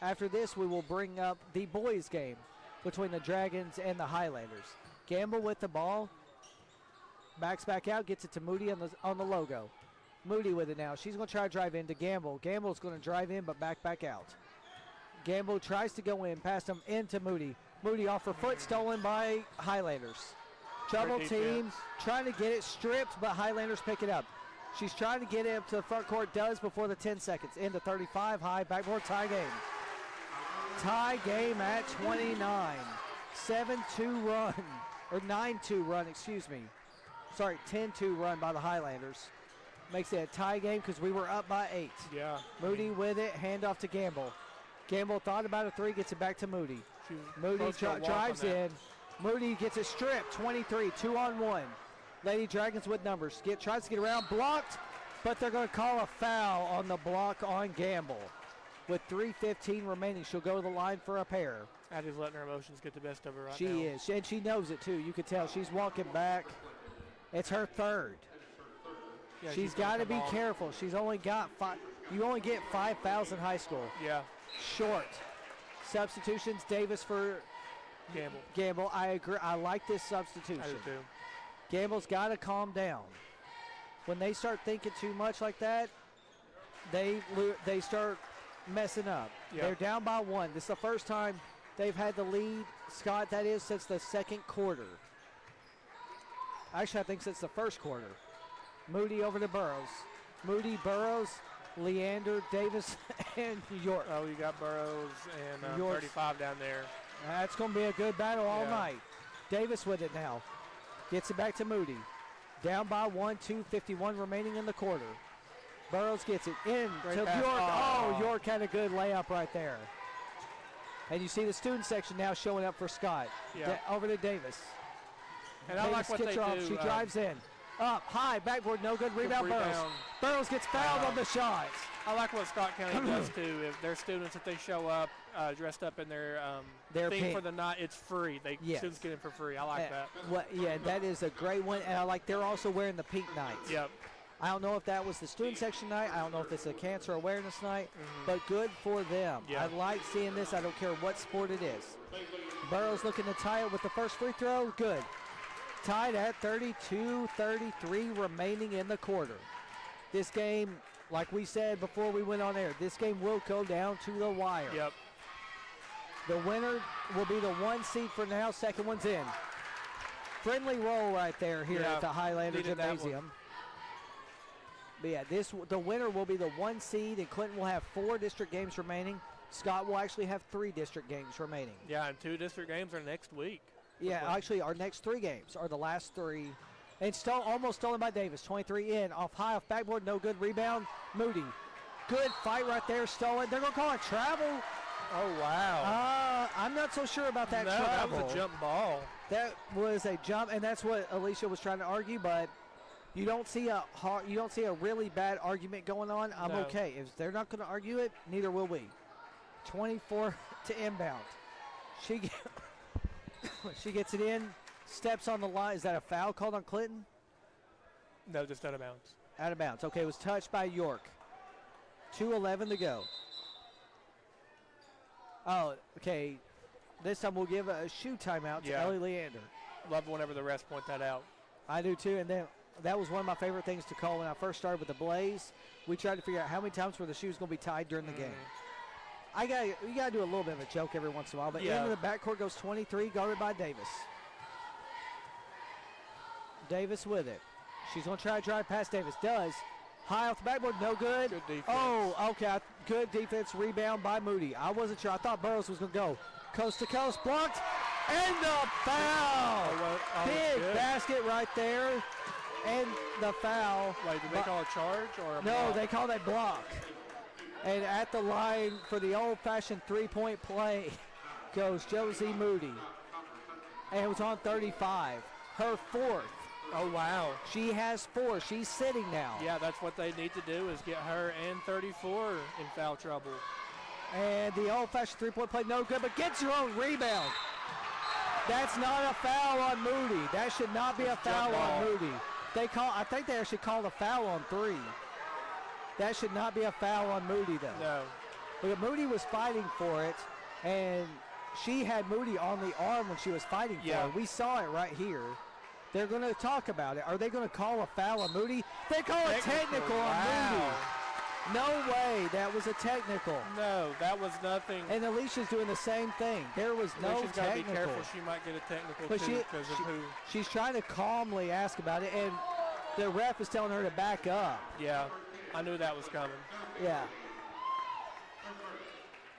A: After this, we will bring up the boys' game between the Dragons and the Highlanders. Gamble with the ball. Backs back out, gets it to Moody on the logo. Moody with it now. She's going to try to drive into Gamble. Gamble's going to drive in, but back out. Gamble tries to go in, past him into Moody. Moody off her foot, stolen by Highlanders. Double team, trying to get it stripped, but Highlanders pick it up. She's trying to get it up to the front court, does before the 10 seconds. Into 35, high, backboard, tie game. Tie game at 29. 7-2 run, or 9-2 run, excuse me. Sorry, 10-2 run by the Highlanders. Makes it a tie game because we were up by 8.
B: Yeah.
A: Moody with it, handoff to Gamble. Gamble thought about a 3, gets it back to Moody. Moody drives in. Moody gets it stripped, 23, 2-on-1. Lady Dragons with numbers. Tries to get around, blocked, but they're going to call a foul on the block on Gamble. With 3:15 remaining, she'll go to the line for a pair.
B: Addie's letting her emotions get the best of her right now.
A: She is, and she knows it too. You can tell she's walking back. It's her third. Yeah, she's got to be careful. She's only got 5. You only get 5 fouls in high school.
B: Yeah.
A: Short. Substitutions, Davis for Gamble. I agree. I like this substitution.
B: I do too.
A: Gamble's got to calm down. When they start thinking too much like that, they start messing up. Yep. They're down by 1. This is the first time they've had the lead, Scott, that is, since the second quarter. Actually, I think since the first quarter. Moody over to Burrows. Moody, Burrows, Leander, Davis, and York.
B: Oh, you got Burrows and
A: York's-
B: 35 down there.
A: That's going to be a good battle all
B: Yeah.
A: night. Davis with it now. Gets it back to Moody. Down by 1, 2:51 remaining in the quarter. Burrows gets it in
B: Great
A: to
B: pass.
A: York.
B: Oh.
A: Oh, York had a good layup right there. And you see the student section now showing up for Scott.
B: Yeah.
A: Over to Davis.
B: And I
A: Davis
B: like what
A: gets
B: they
A: her off.
B: do.
A: She drives in. Up, high, backboard, no good. Rebound, Burrows.
B: rebound.
A: Burrows gets fouled on the shot.
B: I like what Scott County does too. If their students, if they show up dressed up in their
A: Their
B: theme
A: pink.
B: for the night, it's free.
A: Yes.
B: Students get it for free. I like that.
A: Yeah, that is a great one. And I like they're also wearing the pink nights.
B: Yep.
A: I don't know if that was the student section night. I don't know if it's a cancer awareness night, but good for them.
B: Yeah.
A: I like seeing this. I don't care what sport it is. Burrows looking to tie it with the first free throw. Good. Tied at 32-33 remaining in the quarter. This game, like we said before we went on air, this game will go down to the wire.
B: Yep.
A: The winner will be the 1 seed for now. Second one's in. Friendly roll right there here
B: Yeah,
A: at the Highlander
B: needed that one.
A: Gymnasium. But yeah, the winner will be the 1 seed, and Clinton will have 4 district games remaining. Scott will actually have 3 district games remaining.
B: Yeah, and 2 district games are next week.
A: Yeah, actually, our next 3 games are the last 3. And almost stolen by Davis. 23 in, off high, off backboard, no good. Rebound, Moody. Good fight right there, stolen. They're going to call it travel.
B: Oh, wow.
A: I'm not so sure about that
B: no,
A: travel.
B: that was a jump ball.
A: That was a jump, and that's what Alicia was trying to argue, but you don't see a really bad argument going on. I'm
B: No.
A: okay. If they're not going to argue it, neither will we. 24 to inbound. She gets it in, steps on the line. Is that a foul called on Clinton?
B: No, just out of bounds.
A: Out of bounds. Okay, it was touched by York. 2:11 to go. Oh, okay. This time we'll give a shoe timeout to
B: Yeah.
A: Ellie Leander.
B: Love whenever the refs point that out.
A: I do too, and then that was one of my favorite things to call when I first started with the Blaze. We tried to figure out how many times were the shoes going to be tied during the game. You gotta do a little bit of a joke every once in a while, but
B: Yeah.
A: into the backcourt goes 23, guarded by Davis. Davis with it. She's going to try to drive past Davis. Does. High off the backboard, no good.
B: Good defense.
A: Oh, okay. Good defense, rebound by Moody. I wasn't sure. I thought Burrows was going to go coast to coast, blocked, and the foul. Big
B: good.
A: basket right there, and the foul.
B: Wait, did they call a charge or a
A: No,
B: block?
A: they called a block. And at the line for the old-fashioned three-point play goes Josie Moody. And it was on 35. Her 4th.
B: Oh, wow.
A: She has 4. She's sitting now.
B: Yeah, that's what they need to do is get her and 34 in foul trouble.
A: And the old-fashioned three-point play, no good, but gets her own rebound. That's not a foul on Moody. That should not be a foul on Moody. I think they actually called a foul on 3. That should not be a foul on Moody, though.
B: No.
A: But Moody was fighting for it, and she had Moody on the arm when she was fighting for it. We saw it right here. They're going to talk about it. Are they going to call a foul on Moody? They call a technical on Moody. No way. That was a technical.
B: No, that was nothing.
A: And Alicia's doing the same thing. There was no
B: Alicia's got to be
A: technical.
B: careful. She might get a technical,
A: But
B: too, because of who.
A: she's trying to calmly ask about it, and the ref is telling her to back up.
B: Yeah, I knew that was coming.
A: Yeah.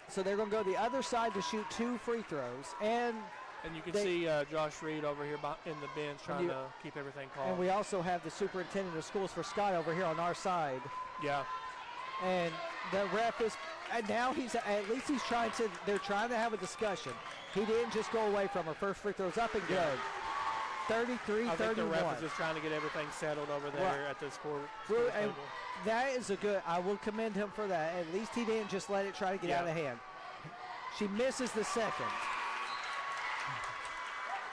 A: So they're going to go the other side to shoot 2 free throws, and
B: you can see Josh Reed over here in the bench trying to keep everything calm.
A: And we also have the superintendent of schools for Scott over here on our side.
B: Yeah.
A: And the ref is, and now they're trying to have a discussion. He didn't just go away from her. First free throw's up and good. 33-31.
B: I think the ref is just trying to get everything settled over there at the score
A: And
B: table.
A: that is I will commend him for that. At least he didn't just let it try to get out of hand. She misses the second.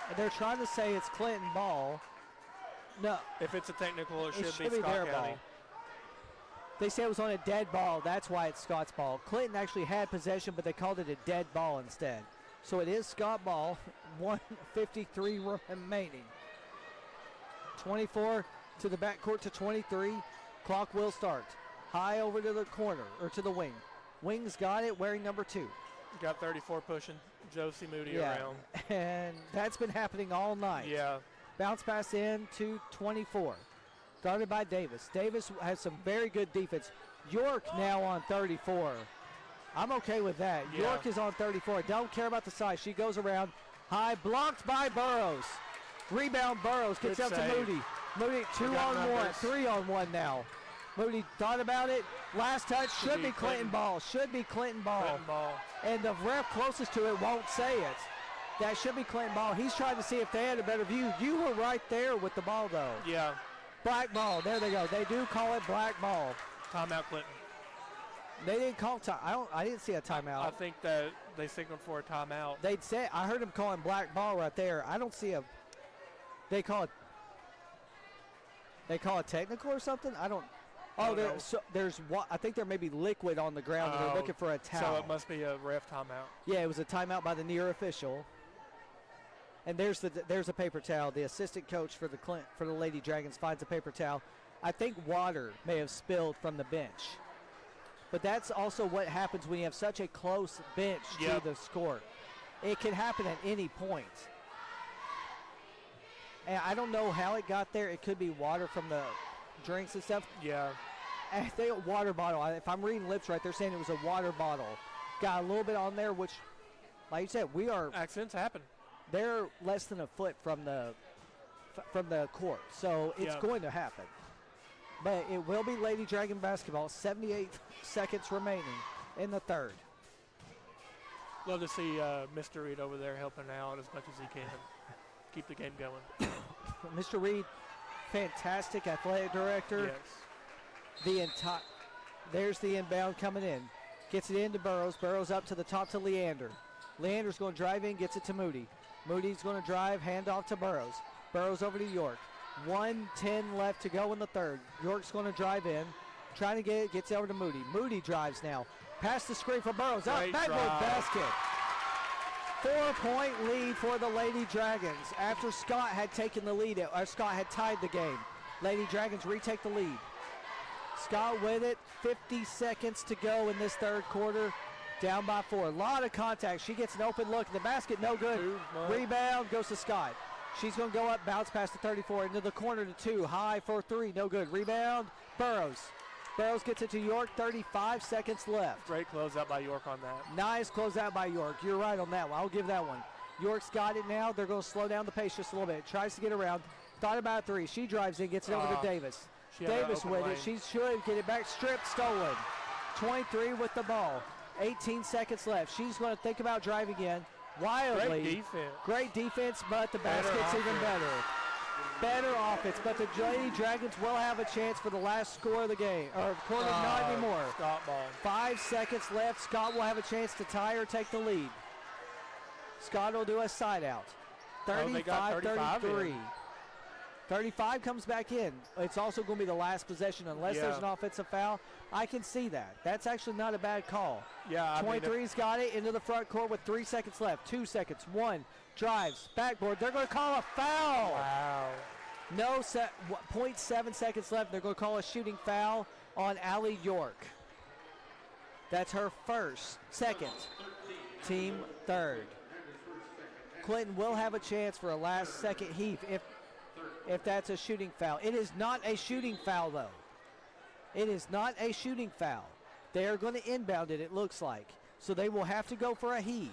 A: And they're trying to say it's Clinton ball. No.
B: If it's a technical, it should
A: be
B: be
A: their
B: Scott County.
A: ball. They say it was on a dead ball. That's why it's Scott's ball. Clinton actually had possession, but they called it a dead ball instead. So it is Scott ball. 1:53 remaining. 24 to the backcourt to 23. Clock will start. High over to the corner, or to the wing. Wing's got it, wearing number 2.
B: Got 34 pushing Josie Moody around.
A: And that's been happening all night.
B: Yeah.
A: Bounce pass in to 24. Guarded by Davis. Davis has some very good defense. York now on 34. I'm okay with that.
B: Yeah.
A: York is on 34. Don't care about the size. She goes around. High, blocked by Burrows. Rebound Burrows, gets
B: Good
A: out to
B: save.
A: Moody. Moody 2
B: got
A: on 1,
B: numbers.
A: 3 on 1 now. Moody thought about it. Last touch should be Clinton Ball. Should be Clinton Ball.
B: Clinton Ball.
A: And the ref closest to it won't say it. That should be Clinton Ball. He's trying to see if they had a better view. You were right there with the ball, though.
B: Yeah.
A: Black ball. There they go. They do call it black ball.
B: Timeout, Clinton.
A: They didn't call time. I didn't see a timeout.
B: I think that they signaled for a timeout.
A: They'd say, I heard him calling black ball right there. I don't see a. They call it technical or something. I don't. Oh, there's what I think there may be liquid on the ground. And they're looking for a towel.
B: So it must be a ref timeout.
A: Yeah, it was a timeout by the near official. And there's a paper towel. The assistant coach for the Lady Dragons finds a paper towel. I think water may have spilled from the bench. But that's also what happens when you have such a close bench
B: Yep.
A: to the score. It can happen at any point. And I don't know how it got there. It could be water from the drinks and stuff.
B: Yeah.
A: I think a water bottle. If I'm reading lips right, they're saying it was a water bottle. Got a little bit on there, which, like you said,
B: Accidents happen.
A: they're less than a foot from the court, so it's
B: Yeah.
A: going to happen. But it will be Lady Dragon basketball. 78 seconds remaining in the third.
B: Love to see Mr. Reed over there helping out as much as he can. Keep the game going.
A: Mr. Reed, fantastic athletic director.
B: Yes.
A: There's the inbound coming in. Gets it into Burrows. Burrows up to the top to Leander. Leander's going to drive in, gets it to Moody. Moody's going to drive, hand off to Burrows. Burrows over to York. 1:10 left to go in the third. York's going to drive in, trying to get it, gets over to Moody. Moody drives now. Past the screen for Burrows. Up,
B: Great
A: backboard
B: drive.
A: basket. 4-point lead for the Lady Dragons after Scott had taken the lead, or Scott had tied the game. Lady Dragons retake the lead. Scott with it, 50 seconds to go in this third quarter, down by 4. A lot of contact. She gets an open look at the basket, no good. Rebound goes to Scott. She's going to go up, bounce past the 34, into the corner to 2. High for 3, no good. Rebound, Burrows. Burrows gets it to York, 35 seconds left.
B: Great closeout by York on that.
A: Nice closeout by York. You're right on that one. I'll give that one. York's got it now. They're going to slow down the pace just a little bit. Tries to get around. Thought about 3. She drives in, gets it over to Davis.
B: She had an
A: Davis
B: open
A: with it.
B: lane.
A: She should get it back. Stripped, stolen. 23 with the ball. 18 seconds left. She's going to think about driving in. Wildly.
B: Great defense.
A: Great defense, but the
B: Better
A: basket's even
B: offense.
A: better. Better offense, but the Lady Dragons will have a chance for the last score of the game. Or quarter, not anymore.
B: Scott ball.
A: 5 seconds left. Scott will have a chance to tie or take the lead. Scott will do a side out.
B: Oh, they got 35
A: 35-33.
B: in.
A: 35 comes back in. It's also going to be the last possession unless there's an offensive foul. I can see that. That's actually not a bad call.
B: Yeah, I mean,
A: 23's got it into the front court with 3 seconds left. 2 seconds. 1. Drives. Backboard. They're going to call a foul.
B: wow.
A: No, 0.7 seconds left. They're going to call a shooting foul on Allie York. That's her second, team third. Clinton will have a chance for a last second heave if that's a shooting foul. It is not a shooting foul, though. It is not a shooting foul. They are going to inbound it looks like. So they will have to go for a heave.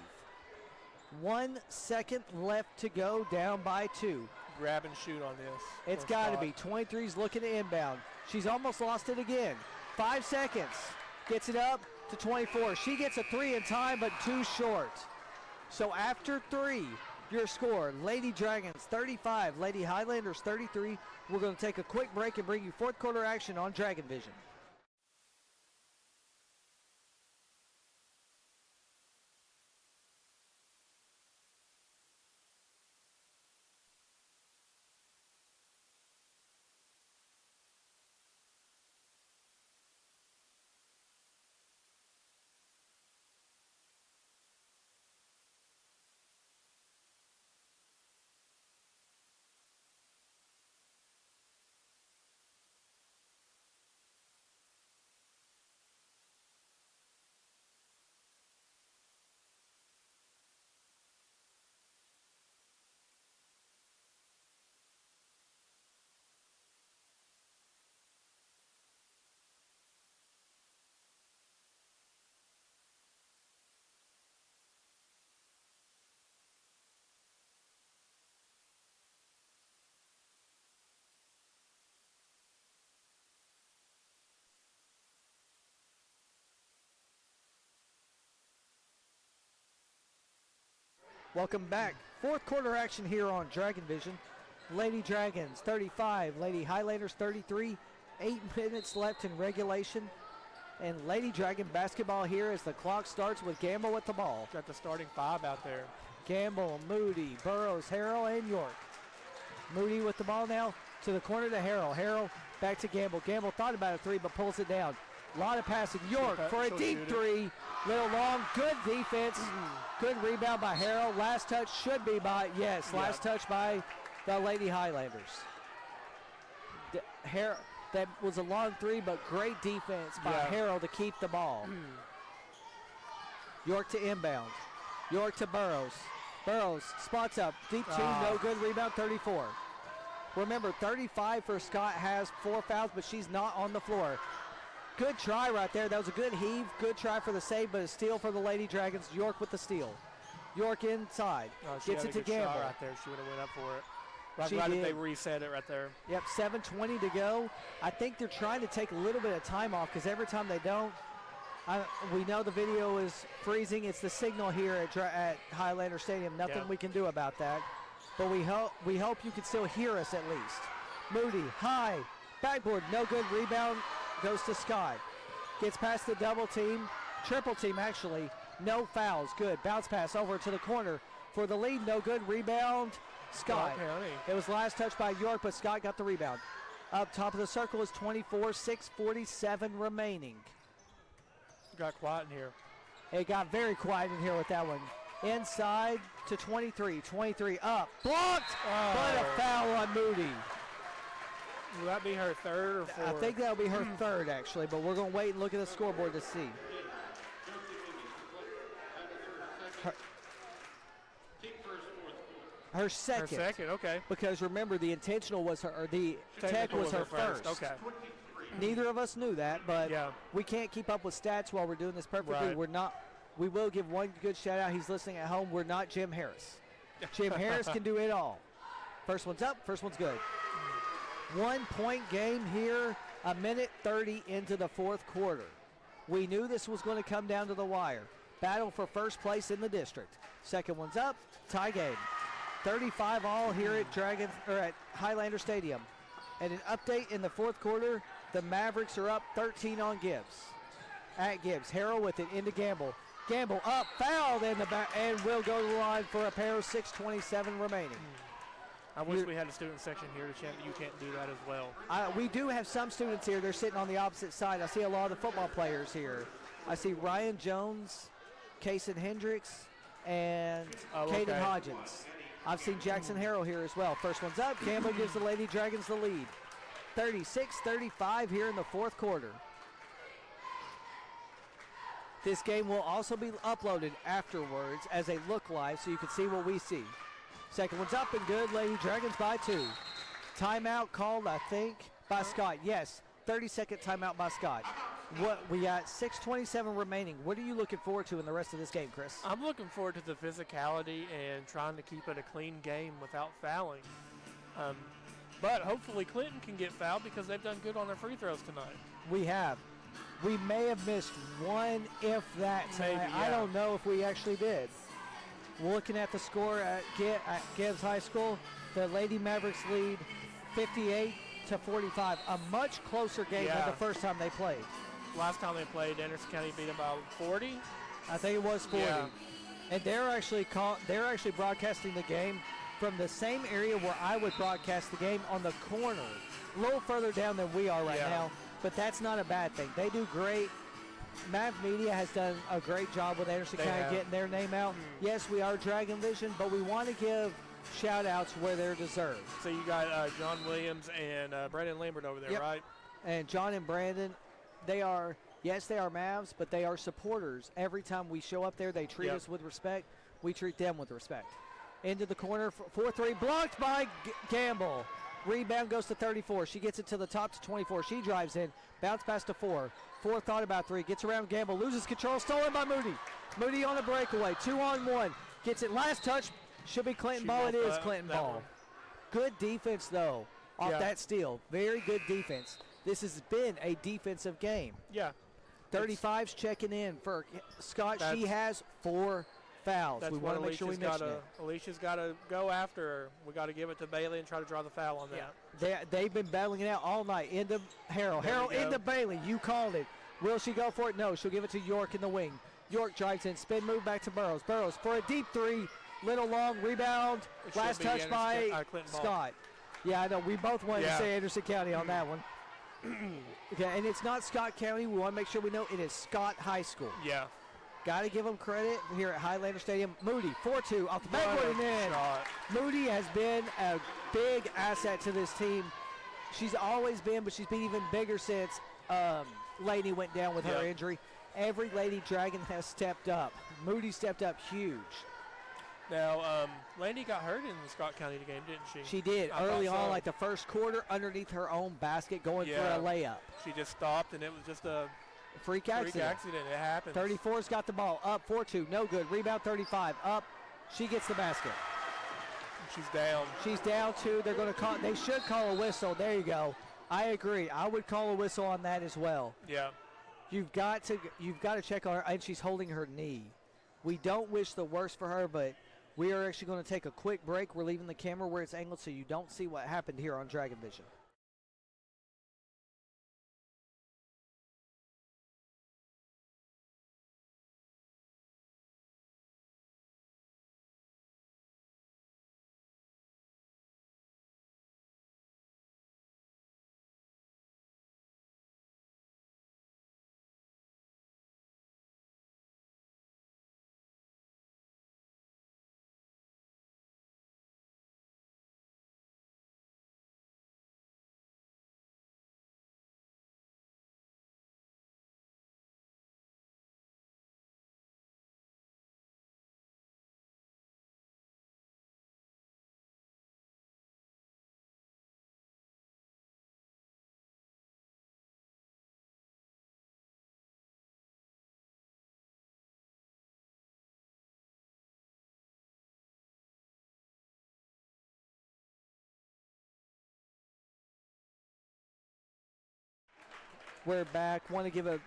A: 1 second left to go, down by 2.
B: Grab and shoot on this.
A: It's
B: for
A: got to
B: Scott.
A: be. 23's looking to inbound. She's almost lost it again. 5 seconds. Gets it up to 24. She gets a 3 in time, but 2 short. So after 3, your score, Lady Dragons 35, Lady Highlanders 33. We're going to take a quick break and bring you fourth quarter action on Dragon Vision. Welcome back. Fourth quarter action here on Dragon Vision. Lady Dragons 35, Lady Highlanders 33. 8 minutes left in regulation. And Lady Dragon basketball here as the clock starts with Gamble at the ball.
B: Got the starting 5 out there.
A: Gamble, Moody, Burrows, Harrell, and York. Moody with the ball now to the corner to Harrell. Harrell back to Gamble. Gamble thought about a 3 but pulls it down. A lot of passing. York for a deep 3. Little long. Good defense. Good rebound by Harrell. Last touch should be by, last touch by the Lady Highlanders. That was a long 3, but great defense by Harrell to keep the ball. York to inbound. York to Burrows. Burrows spots up. Deep 2, no good. Rebound 34. Remember, 35 for Scott has 4 fouls, but she's not on the floor. Good try right there. That was a good heave. Good try for the save, but a steal for the Lady Dragons. York with the steal. York inside. Gets it to Gamble.
B: Right there. She would have went up for it.
A: She
B: Right
A: did.
B: if they reset it right there.
A: Yep, 7:20 to go. I think they're trying to take a little bit of time off because every time they don't, we know the video is freezing. It's the signal here at Highlander Stadium. Nothing we can do about that. But we hope you can still hear us at least. Moody, high, backboard, no good. Rebound goes to Scott. Gets past the double team, triple team actually. No fouls, good. Bounce pass over to the corner for the lead, no good. Rebound, Scott. It was last touch by York, but Scott got the rebound. Up top of the circle is 24, 6:47 remaining.
B: Got quiet in here.
A: It got very quiet in here with that one. Inside to 23. 23 up. Blocked! But a foul on Moody.
B: Will that be her 3rd or 4th?
A: I think that'll be her 3rd, actually, but we're going to wait and look at the scoreboard to see. Her second.
B: Her 2nd, okay.
A: Because remember, the intentional was her, or the tech was her first.
B: Okay.
A: Neither of us knew that, but we can't keep up with stats while we're doing this perfectly.
B: Right.
A: We will give one good shout out. He's listening at home. We're not Jim Harris. Jim Harris can do it all. First one's up, first one's good. 1 point game here, 1:30 into the fourth quarter. We knew this was going to come down to the wire. Battle for first place in the district. Second one's up, tie game. 35 all here at Highlander Stadium. And an update in the fourth quarter, the Mavericks are up 13 on Gibbs. At Gibbs, Harrell with it into Gamble. Gamble up, fouled in the back, and will go to the line for a pair of 6:27 remaining.
B: I wish we had a student section here to chant that you can't do that as well.
A: We do have some students here. They're sitting on the opposite side. I see a lot of the football players here. I see Ryan Jones, Kason Hendricks, and Caden Hodgins. I've seen Jackson Harrell here as well. First one's up. Gamble gives the Lady Dragons the lead. 36-35 here in the fourth quarter. This game will also be uploaded afterwards as a look live so you can see what we see. Second one's up and good. Lady Dragons by 2. Timeout called, I think, by Scott. Yes, 30-second timeout by Scott. We got 6:27 remaining. What are you looking forward to in the rest of this game, Chris?
B: I'm looking forward to the physicality and trying to keep it a clean game without fouling. But hopefully Clinton can get fouled because they've done good on their free throws tonight.
A: We have. We may have missed one, if that, tonight.
B: Maybe,
A: I don't know if we actually did. Looking at the score at Gibbs High School, the Lady Mavericks lead 58-45. A much closer game than the first time they played.
B: Last time they played, Anderson County beat them by 40.
A: I think it was 40.
B: Yeah.
A: And they're actually broadcasting the game from the same area where I would broadcast the game, on the corner, a little further down than we are right now. But that's not a bad thing. They do great. Mav Media has done a great job with Anderson County getting their name out. Yes, we are Dragon Vision, but we want to give shout-outs where they're deserved.
B: So you got John Williams and Brandon Lambert over there, right?
A: And John and Brandon, they are Mavs, but they are supporters. Every time we show up there, they treat us with respect. We treat them with respect. Into the corner, 4-3, blocked by Gamble. Rebound goes to 34. She gets it to the top to 24. She drives in, bounce pass to 4. 4 thought about 3, gets around Gamble, loses control, stolen by Moody. Moody on a breakaway, 2-on-1. Gets it, last touch, should be Clinton ball. It is Clinton ball. Good defense, though, off that steal. Very good defense. This has been a defensive game.
B: Yeah.
A: 35's checking in for Scott. She has 4 fouls.
B: That's
A: We want to make sure we mention it.
B: Alicia's got to go after her. We got to give it to Bailey and try to draw the foul on that.
A: They've been battling it out all night. Into Harrell.
B: There
A: Harrell
B: we go.
A: into Bailey. You called it. Will she go for it? No. She'll give it to York in the wing. York drives in. Spin move back to Burrows. Burrows for a deep three. Little long rebound.
B: It
A: Last
B: should be
A: touch by
B: Clinton Ball.
A: Scott. Yeah, I know. We both wanted to say Anderson County on that one. Okay, and it's not Scott County. We want to make sure we know it is Scott High School.
B: Yeah.
A: Got to give them credit here at Highlander Stadium. Moody, 4-2 off the backboard and in.
B: Shot.
A: Moody has been a big asset to this team. She's always been, but she's been even bigger since Lady went down with her injury. Every Lady Dragon has stepped up. Moody stepped up huge.
B: Now, Landy got hurt in the Scott County game, didn't she?
A: She did
B: I
A: early
B: thought
A: on,
B: so.
A: like the first quarter, underneath her own basket, going for a layup.
B: She just stopped, and it was just a
A: Freak accident.
B: It happens.
A: 34's got the ball. Up 4-2. No good. Rebound 35. Up. She gets the basket.
B: She's down.
A: She's down 2. They're going to call. They should call a whistle. There you go. I agree. I would call a whistle on that as well.
B: Yeah.
A: You've got to check on her, and she's holding her knee. We don't wish the worst for her, but we are actually going to take a quick break. We're leaving the camera where it's angled so you don't see what happened here on Dragon Vision. We're back. Want to give a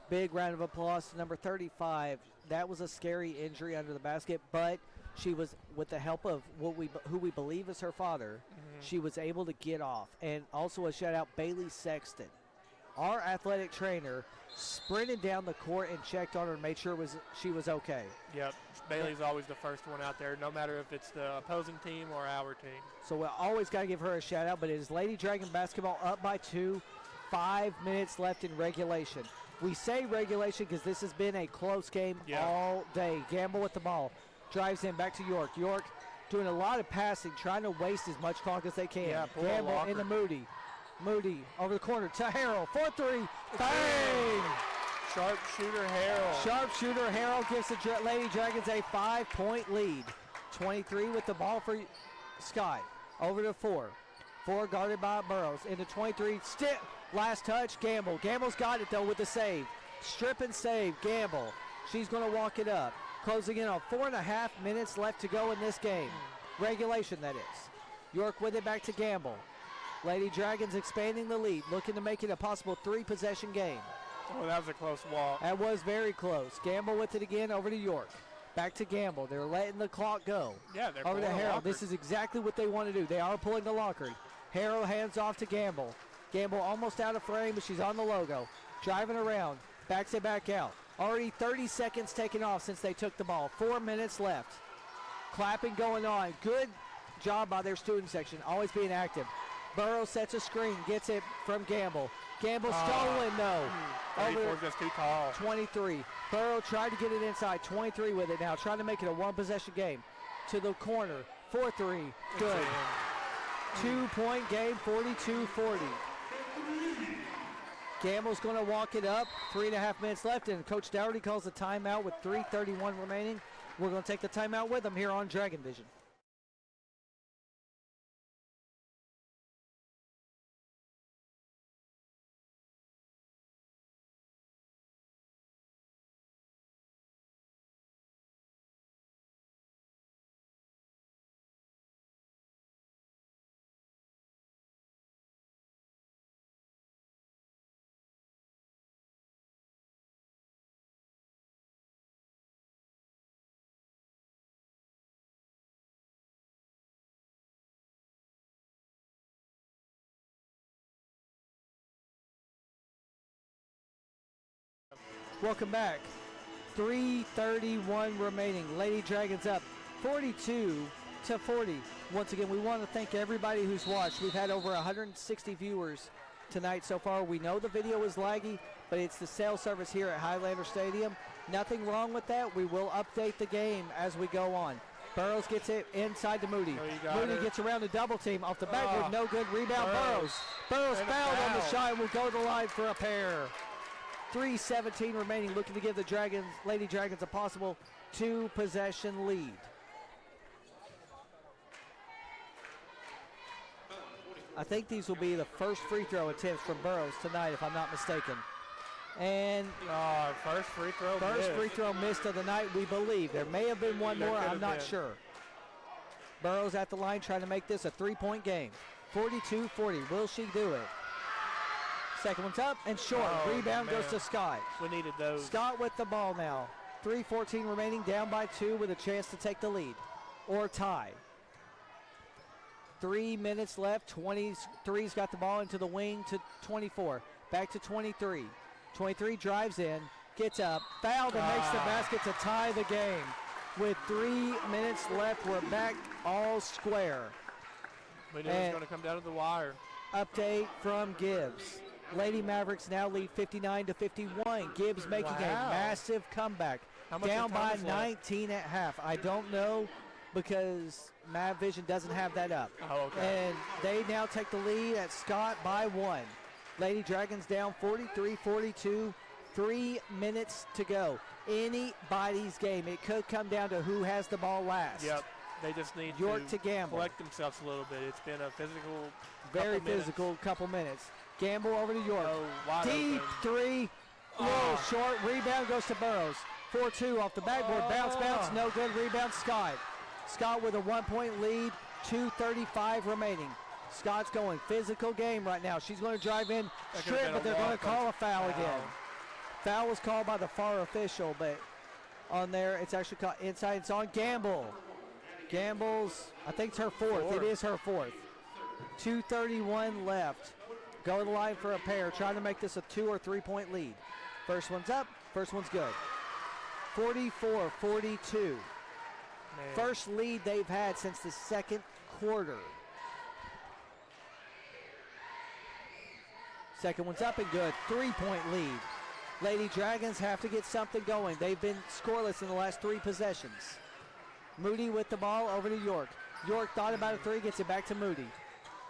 A: big round of applause to number 35. That was a scary injury under the basket, but she was, with the help of who we believe is her father, she was able to get off. And also a shout out Bailey Sexton, our athletic trainer, sprinted down the court and checked on her and made sure she was okay.
B: Yep. Bailey's always the first one out there, no matter if it's the opposing team or our team.
A: So we always got to give her a shout out, but it is Lady Dragon basketball up by 2. 5 minutes left in regulation. We say regulation because this has been a close game all day. Gamble with the ball. Drives in back to York. York doing a lot of passing, trying to waste as much clock as they can.
B: Yeah,
A: Gamble into Moody. Moody over the corner to Harrell. 4-3. Bang!
B: Sharpshooter Harrell.
A: Sharpshooter Harrell gives the Lady Dragons a 5-point lead. 23 with the ball for Scott. Over to 4. 4 guarded by Burrows. Into 23. Last touch, Gamble. Gamble's got it, though, with the save. Strip and save, Gamble. She's going to walk it up. Closing in on 4.5 minutes left to go in this game. Regulation, that is. York with it back to Gamble. Lady Dragons expanding the lead, looking to make it a possible 3-possession game.
B: Oh, that was a close walk.
A: That was very close. Gamble with it again, over to York. Back to Gamble. They're letting the clock go.
B: Yeah, they're
A: over to
B: pulling the
A: Harrell.
B: locker.
A: This is exactly what they want to do. They are pulling the locker. Harrell hands off to Gamble. Gamble almost out of frame, but she's on the logo. Driving around, backs it back out. Already 30 seconds taken off since they took the ball. 4 minutes left. Clapping going on. Good job by their student section, always being active. Burrow sets a screen, gets it from Gamble. Gamble stolen, though.
B: 34 just too tall.
A: 23. Burrow tried to get it inside. 23 with it now, trying to make it a 1-possession game. To the corner, 4-3. Good. 2-point game, 42-40. Gamble's going to walk it up. 3.5 minutes left, and Coach Dougherty calls a timeout with 3:31 remaining. We're going to take the timeout with them here on Dragon Vision. Welcome back. 3:31 remaining. Lady Dragons up 42-40. Once again, we want to thank everybody who's watched. We've had over 160 viewers tonight so far. We know the video is laggy, but it's the cell service here at Highlander Stadium. Nothing wrong with that. We will update the game as we go on. Burrows gets it inside to Moody. Moody gets around the double team off the backboard. No good. Rebound, Burrows. Burrows fouled on the shot. Will go to the line for a pair. 3:17 remaining. Looking to give the Lady Dragons a possible 2-possession lead. I think these will be the first free throw attempts from Burrows tonight, if I'm not mistaken. And
B: first free throw
A: free throw missed of the night, we believe. There may have been one more, I'm not sure. Burrows at the line trying to make this a 3-point game. 42-40, will she do it? Second one's up and short. Rebound goes to Scott.
B: We needed those.
A: Scott with the ball now. 3:14 remaining, down by 2 with a chance to take the lead or tie. 3 minutes left. 23's got the ball into the wing to 24. Back to 23. 23 drives in, gets up, fouled and makes the basket to tie the game. With 3 minutes left, we're back all square.
B: We knew it was going to come down to the wire.
A: Update from Gibbs. Lady Mavericks now lead 59-51. Gibbs making a massive comeback. Down by 19 at half. I don't know because Mav Vision doesn't have that up. And they now take the lead at Scott by 1. Lady Dragons down 43-42. 3 minutes to go. Anybody's game. It could come down to who has the ball last.
B: Yep. They just need
A: York to Gamble.
B: Collect themselves a little bit. It's been a physical
A: Very physical couple minutes. Gamble over to York.
B: Deep
A: open. 3. Little short. Rebound goes to Burrows. 4-2 off the backboard. Bounce. No good. Rebound Scott. Scott with a 1-point lead. 2:35 remaining. Scott's going physical game right now. She's going to drive in strip, but they're going to call a foul again. Foul was called by the far official, but on there it's actually called inside. It's on Gamble. Gamble's, I think it's her fourth. It is her fourth. 2:31 left. Go to the line for a pair, trying to make this a 2 or 3 point lead. First one's up, first one's good. 44-42. First lead they've had since the second quarter. Second one's up and good. 3-point lead. Lady Dragons have to get something going. They've been scoreless in the last 3 possessions. Moody with the ball over to York. York thought about a 3, gets it back to Moody.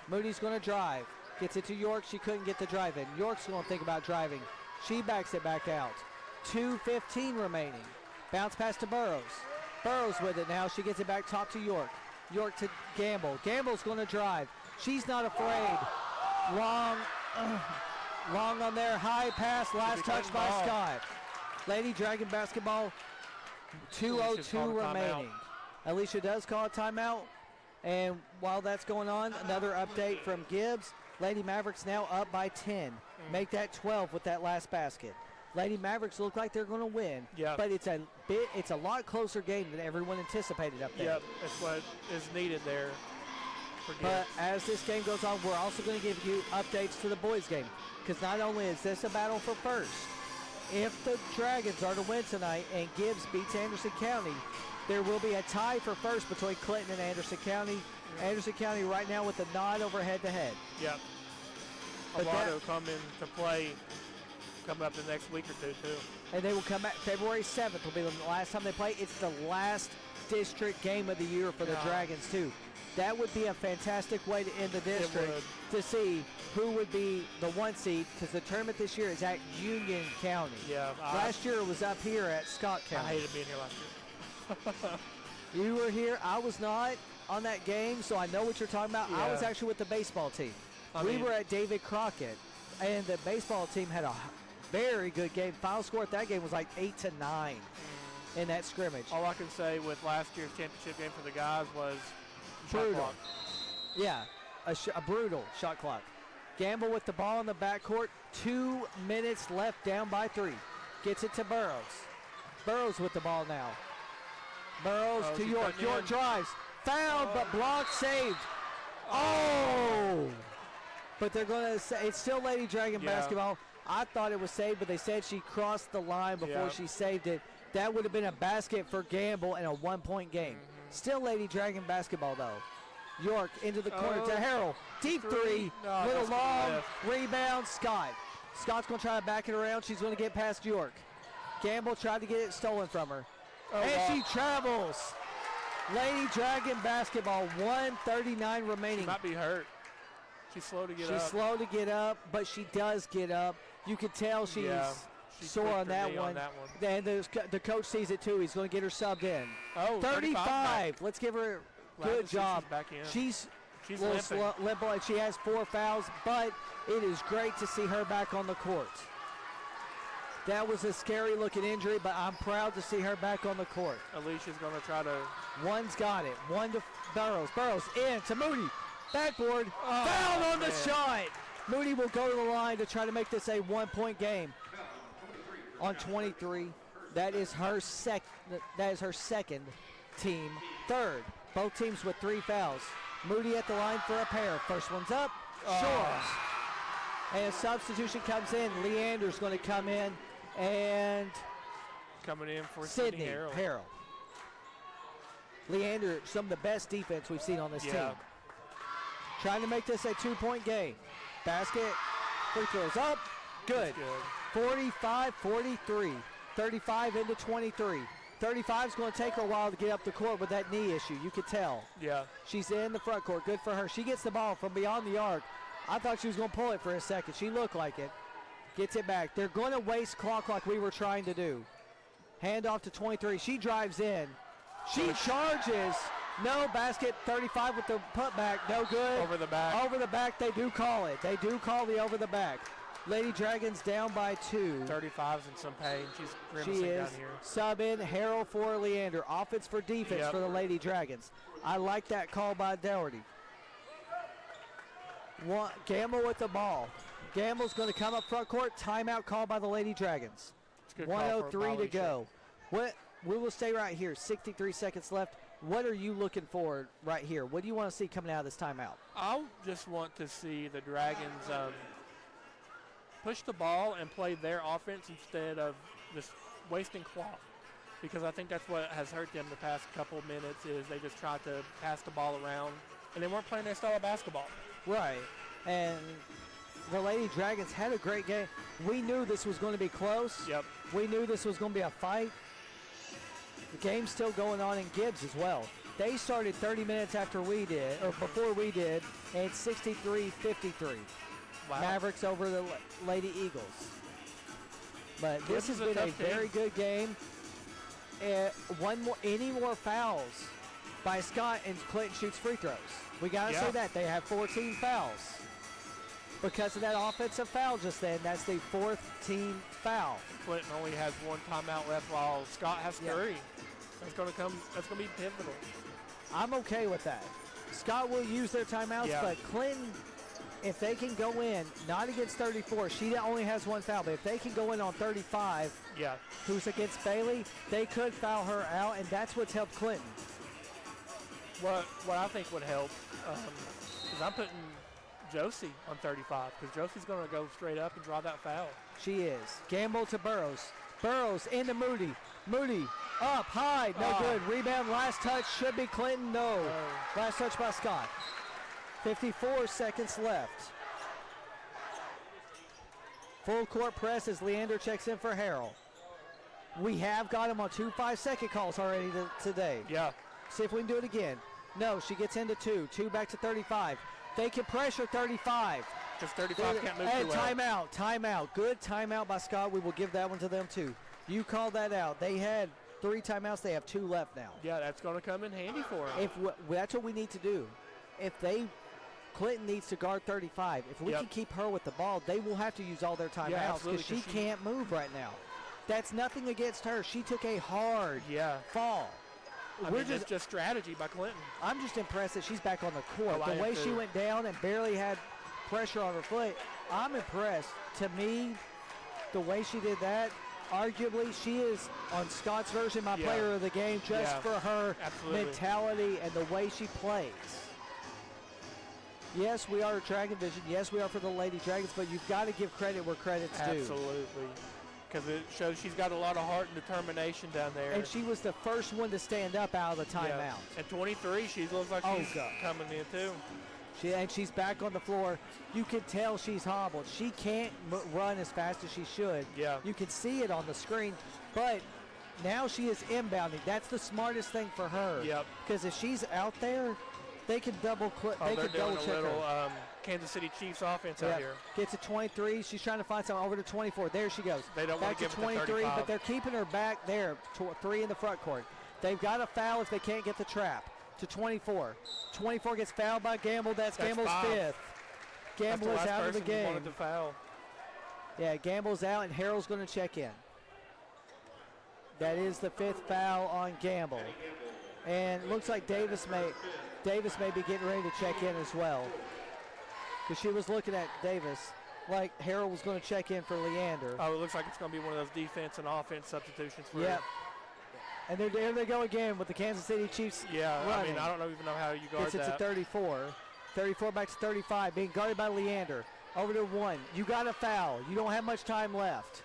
A: Moody's going to drive. Gets it to York. She couldn't get the drive in. York's going to think about driving. She backs it back out. 2:15 remaining. Bounce pass to Burrows. Burrows with it now. She gets it back top to York. York to Gamble. Gamble's going to drive. She's not afraid. Long on there. High pass. Last touch by Scott. Lady Dragon basketball. 2:02 remaining. Alicia does call a timeout. And while that's going on, another update from Gibbs. Lady Mavericks now up by 10. Make that 12 with that last basket. Lady Mavericks look like they're going to win, but it's a lot closer game than everyone anticipated up there.
B: Yep, that's what is needed there.
A: But as this game goes on, we're also going to give you updates to the boys game, because not only is this a battle for first, if the Dragons are to win tonight and Gibbs beats Anderson County, there will be a tie for first between Clinton and Anderson County. Anderson County right now with the nod over head-to-head.
B: Yep. A lot will come into play coming up the next week or two, too.
A: And they will come back. February 7th will be the last time they play. It's the last district game of the year for the Dragons, too. That would be a fantastic way to end the district to see who would be the 1 seed, because the tournament this year is at Union County.
B: Yeah.
A: Last year it was up here at Scott County.
B: I hated being here last year.
A: You were here. I was not on that game, so I know what you're talking about. I was actually with the baseball team. We were at David Crockett, and the baseball team had a very good game. Final score at that game was like 8-9 in that scrimmage.
B: All I can say with last year's championship game for the guys was
A: brutal. Yeah, a brutal shot clock. Gamble with the ball in the backcourt. 2 minutes left, down by 3. Gets it to Burrows. Burrows with the ball now. Burrows to York. York drives. Fouled, but blocked, saved. Oh! But they're going to say it's still Lady Dragon basketball. I thought it was saved, but they said she crossed the line before
B: Yeah.
A: she saved it. That would have been a basket for Gamble and a 1-point game. Still Lady Dragon basketball, though. York into the corner
B: Oh,
A: to Harrell. Deep three.
B: No,
A: Little
B: that's gonna
A: long
B: left.
A: rebound. Scott. Scott's going to try to back it around. She's going to get past York. Gamble tried to get it stolen from her.
B: Oh,
A: and
B: wow.
A: she travels. Lady Dragon basketball, 1:39 remaining.
B: Might be hurt. She's slow to get
A: She's
B: up.
A: slow to get up, but she does get up. You can tell she's
B: She
A: sore
B: tweaked
A: on
B: her
A: that
B: knee
A: one.
B: that one.
A: And the coach sees it too. He's going to get her subbed in.
B: Oh,
A: 35. Let's give her a
B: Glad
A: good
B: to see
A: job.
B: she's back in.
A: She's
B: She's
A: a little
B: limping.
A: limp, and she has 4 fouls, but it is great to see her back on the court. That was a scary looking injury, but I'm proud to see her back on the court.
B: Alicia's going to try to.
A: One's got it. One to Burrows. Burrows in to Moody. Backboard.
B: Oh,
A: Foul on the
B: man.
A: shot. Moody will go to the line to try to make this a 1-point game. On 23. That is her second, team third. Both teams with 3 fouls. Moody at the line for a pair. First one's up. Short. And a substitution comes in. Leander's going to come in. And
B: Coming in for
A: Sydney
B: Harrell.
A: Harrell. Leander, some of the best defense we've seen on this team. Trying to make this a 2-point game. Basket, free throws up, good.
B: Good.
A: 45-43, 35 into 23. 35 is going to take her a while to get up the court with that knee issue. You could tell.
B: Yeah.
A: She's in the front court. Good for her. She gets the ball from beyond the arc. I thought she was going to pull it for a second. She looked like it. Gets it back. They're going to waste clock like we were trying to do. Hand off to 23. She drives in. She charges. No, basket. 35 with the putback. No good.
B: Over the back.
A: Over the back. They do call it. They do call the over the back. Lady Dragons down by 2.
B: 35's in some pain. She's
A: She
B: grimacing
A: is.
B: down here.
A: Sub in Harrell for Leander. Offense for defense
B: Yep.
A: for the Lady Dragons. I like that call by Doherty. Gamble with the ball. Gamble's going to come up front court. Timeout call by the Lady Dragons.
B: It's a good call for
A: 1:03 to
B: Alicia.
A: go. We will stay right here. 63 seconds left. What are you looking for right here? What do you want to see coming out of this timeout?
B: I just want to see the Dragons push the ball and play their offense instead of just wasting clock. Because I think that's what has hurt them the past couple of minutes is they just tried to pass the ball around and they weren't playing their style of basketball.
A: Right. And the Lady Dragons had a great game. We knew this was going to be close.
B: Yep.
A: We knew this was going to be a fight. The game's still going on in Gibbs as well. They started 30 minutes after we did, or before we did, and it's 63-53.
B: Wow.
A: Mavericks over the Lady Eagles. But this
B: Gibbs
A: has
B: is a
A: been a
B: tough team.
A: very good game. Any more fouls by Scott and Clinton shoots free throws. We got to say that. They have 14 fouls. Because of that offensive foul just then, that's the 4th team foul.
B: Clinton only has 1 timeout left while Scott has 3.
A: Yeah.
B: That's going to be pivotal.
A: I'm okay with that. Scott will use their timeouts,
B: Yeah.
A: but Clinton, if they can go in, not against 34, she only has 1 foul, but if they can go in on 35,
B: Yeah.
A: who's against Bailey, they could foul her out, and that's what's helped Clinton.
B: What I think would help is I'm putting Josie on 35 because Josie's going to go straight up and draw that foul.
A: She is. Gamble to Burrows. Burrows into Moody. Moody up high. No good. Rebound. Last touch should be Clinton. No. Last touch by Scott. 54 seconds left. Full court press as Leander checks in for Harrell. We have got him on 2 5-second calls already today.
B: Yeah.
A: See if we can do it again. No, she gets into 2. 2 back to 35. They can pressure 35.
B: Because 35 can't move
A: And
B: too well.
A: timeout. Good timeout by Scott. We will give that one to them too. You called that out. They had 3 timeouts. They have 2 left now.
B: Yeah, that's going to come in handy for them.
A: That's what we need to do. Clinton needs to guard 35. If we can keep her with the ball, they will have to use all their timeouts because she can't move right now. That's nothing against her. She took a hard fall.
B: It's just strategy by Clinton.
A: I'm just impressed that she's back on the court.
B: Oh,
A: the way she went down and barely had pressure on her foot, I'm impressed. To me, the way she did that, arguably she is on Scott's version my player of the game just for her mentality and the way she plays. Yes, we are a Dragon Vision. Yes, we are for the Lady Dragons, but you've got to give credit where credit's due.
B: Absolutely. Because it shows she's got a lot of heart and determination down there.
A: And she was the first one to stand up out of the timeout.
B: Yeah. At 23, she looks like she's coming in too.
A: She's back on the floor. You can tell she's hobbled. She can't run as fast as she should.
B: Yeah.
A: You can see it on the screen, but now she is inbounding. That's the smartest thing for her.
B: Yep.
A: Because if she's out there, they can double click. They can double check her.
B: Kansas City Chiefs offense out here.
A: Gets to 23. She's trying to find something over to 24. There she goes.
B: They don't want
A: back
B: to
A: to
B: give it to
A: 23,
B: 35.
A: but they're keeping her back there. 3 in the front court. They've got a foul if they can't get the trap. To 24. 24 gets fouled by Gamble. That's Gamble's 5th. Gamble is out of the game.
B: Wanted to foul.
A: Yeah, Gamble's out, and Harrell's going to check in. That is the 5th foul on Gamble. And it looks like Davis may be getting ready to check in as well. Because she was looking at Davis like Harrell was going to check in for Leander.
B: Oh, it looks like it's going to be one of those defense and offense substitutions for
A: Yep. And there they go again with the Kansas City Chiefs running.
B: I mean, I don't even know how you guard
A: Gets it
B: that.
A: to 34. 34 back to 35, being guarded by Leander. Over to 1. You got a foul. You don't have much time left.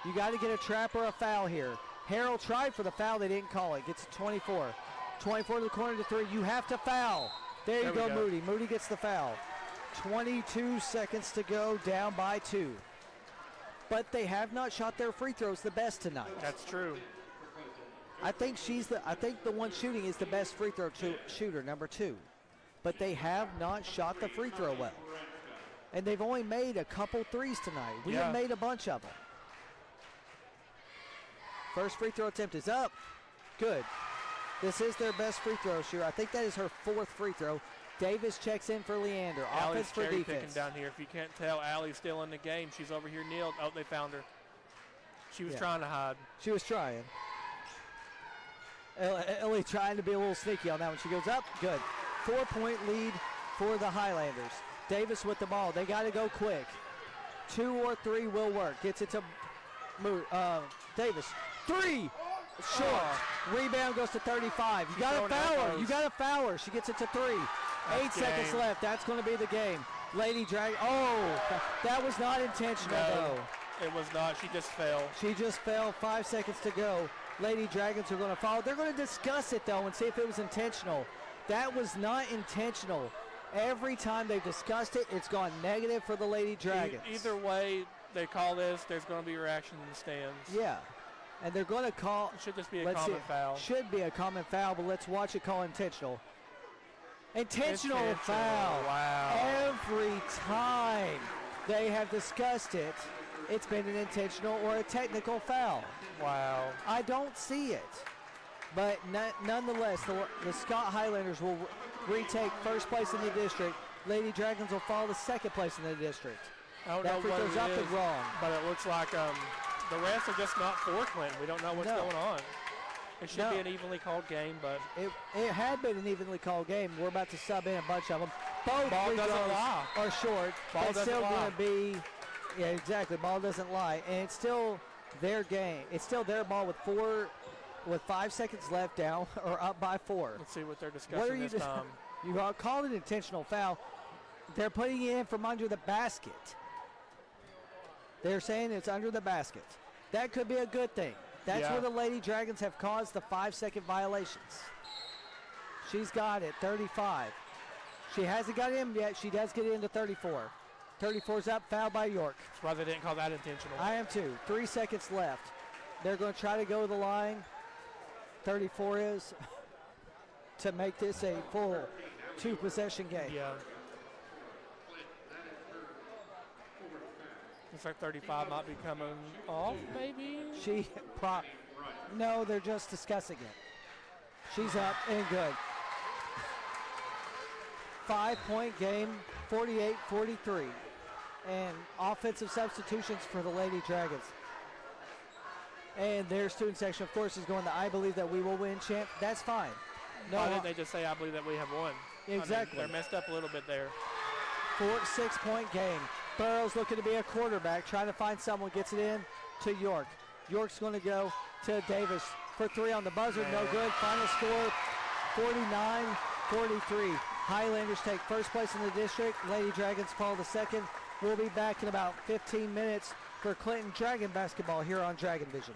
A: You got to get a trap or a foul here. Harrell tried for the foul. They didn't call it. Gets to 24. 24 to the corner to 3. You have to foul. There you go, Moody. Moody gets the foul. 22 seconds to go, down by 2. But they have not shot their free throws the best tonight.
B: That's true.
A: I think the one shooting is the best free throw shooter, number 2. But they have not shot the free throw well. And they've only made a couple threes tonight. We have made a bunch of them. First free throw attempt is up. Good. This is their best free throw shooter. I think that is her 4th free throw. Davis checks in for Leander. Offense for defense.
B: Picking down here. If you can't tell, Allie's still in the game. She's over here kneeled. Oh, they found her. She was trying to hide.
A: She was trying. Ellie trying to be a little sneaky on that one. She goes up. Good. 4-point lead for the Highlanders. Davis with the ball. They got to go quick. 2 or 3 will work. Gets it to Davis. 3. Short. Rebound goes to 35. You got to foul her. You got to foul her. She gets it to 3. 8 seconds left. That's going to be the game. Lady Dragon. Oh, that was not intentional, though.
B: It was not. She just fell.
A: She just fell. 5 seconds to go. Lady Dragons are going to follow. They're going to discuss it, though, and see if it was intentional. That was not intentional. Every time they've discussed it, it's gone negative for the Lady Dragons.
B: Either way they call this, there's going to be reaction in the stands.
A: Yeah. And they're going to call.
B: It should just be a common foul.
A: Should be a common foul, but let's watch it call intentional. Intentional foul.
B: Wow.
A: Every time they have discussed it, it's been an intentional or a technical foul.
B: Wow.
A: I don't see it. But nonetheless, the Scott Highlanders will retake first place in the district. Lady Dragons will follow the second place in the district.
B: I don't
A: that
B: know
A: free
B: what
A: throw's
B: it
A: up
B: is,
A: and wrong.
B: but it looks like the refs are just not for Clinton. We don't know what's going on. It should be an evenly called game, but
A: it had been an evenly called game. We're about to sub in a bunch of them. Both
B: ball
A: free
B: doesn't
A: throws
B: lie.
A: are short.
B: Ball
A: it's
B: doesn't
A: still
B: lie.
A: going to be, yeah, exactly. Ball doesn't lie, and it's still their game. It's still their ball with 5 seconds left, down or up by 4.
B: Let's see what they're discussing this time.
A: You called an intentional foul. They're putting it in from under the basket. They're saying it's under the basket. That could be a good thing. That's where the Lady Dragons have caused the 5-second violations. She's got it, 35. She hasn't got in yet. She does get into 34. 34's up, foul by York.
B: That's why they didn't call that intentional.
A: I am too. 3 seconds left. They're going to try to go to the line. 34 is to make this a full 2-possession game.
B: Yeah. Looks like 35 might be coming off, maybe?
A: No, they're just discussing it. She's up and good. 5-point game, 48-43. And offensive substitutions for the Lady Dragons. And their student section, of course, is going to I believe that we will win, champ. That's fine. No,
B: Why didn't they just say I believe that we have won?
A: Exactly.
B: I mean, they're messed up a little bit there.
A: 6-point game. Burrows looking to be a quarterback, trying to find someone, gets it in to York. York's going to go to Davis for 3 on the buzzer. No good. Final score, 49-43. Highlanders take first place in the district. Lady Dragons fall to second. We'll be back in about 15 minutes for Clinton Dragon basketball here on Dragon Vision.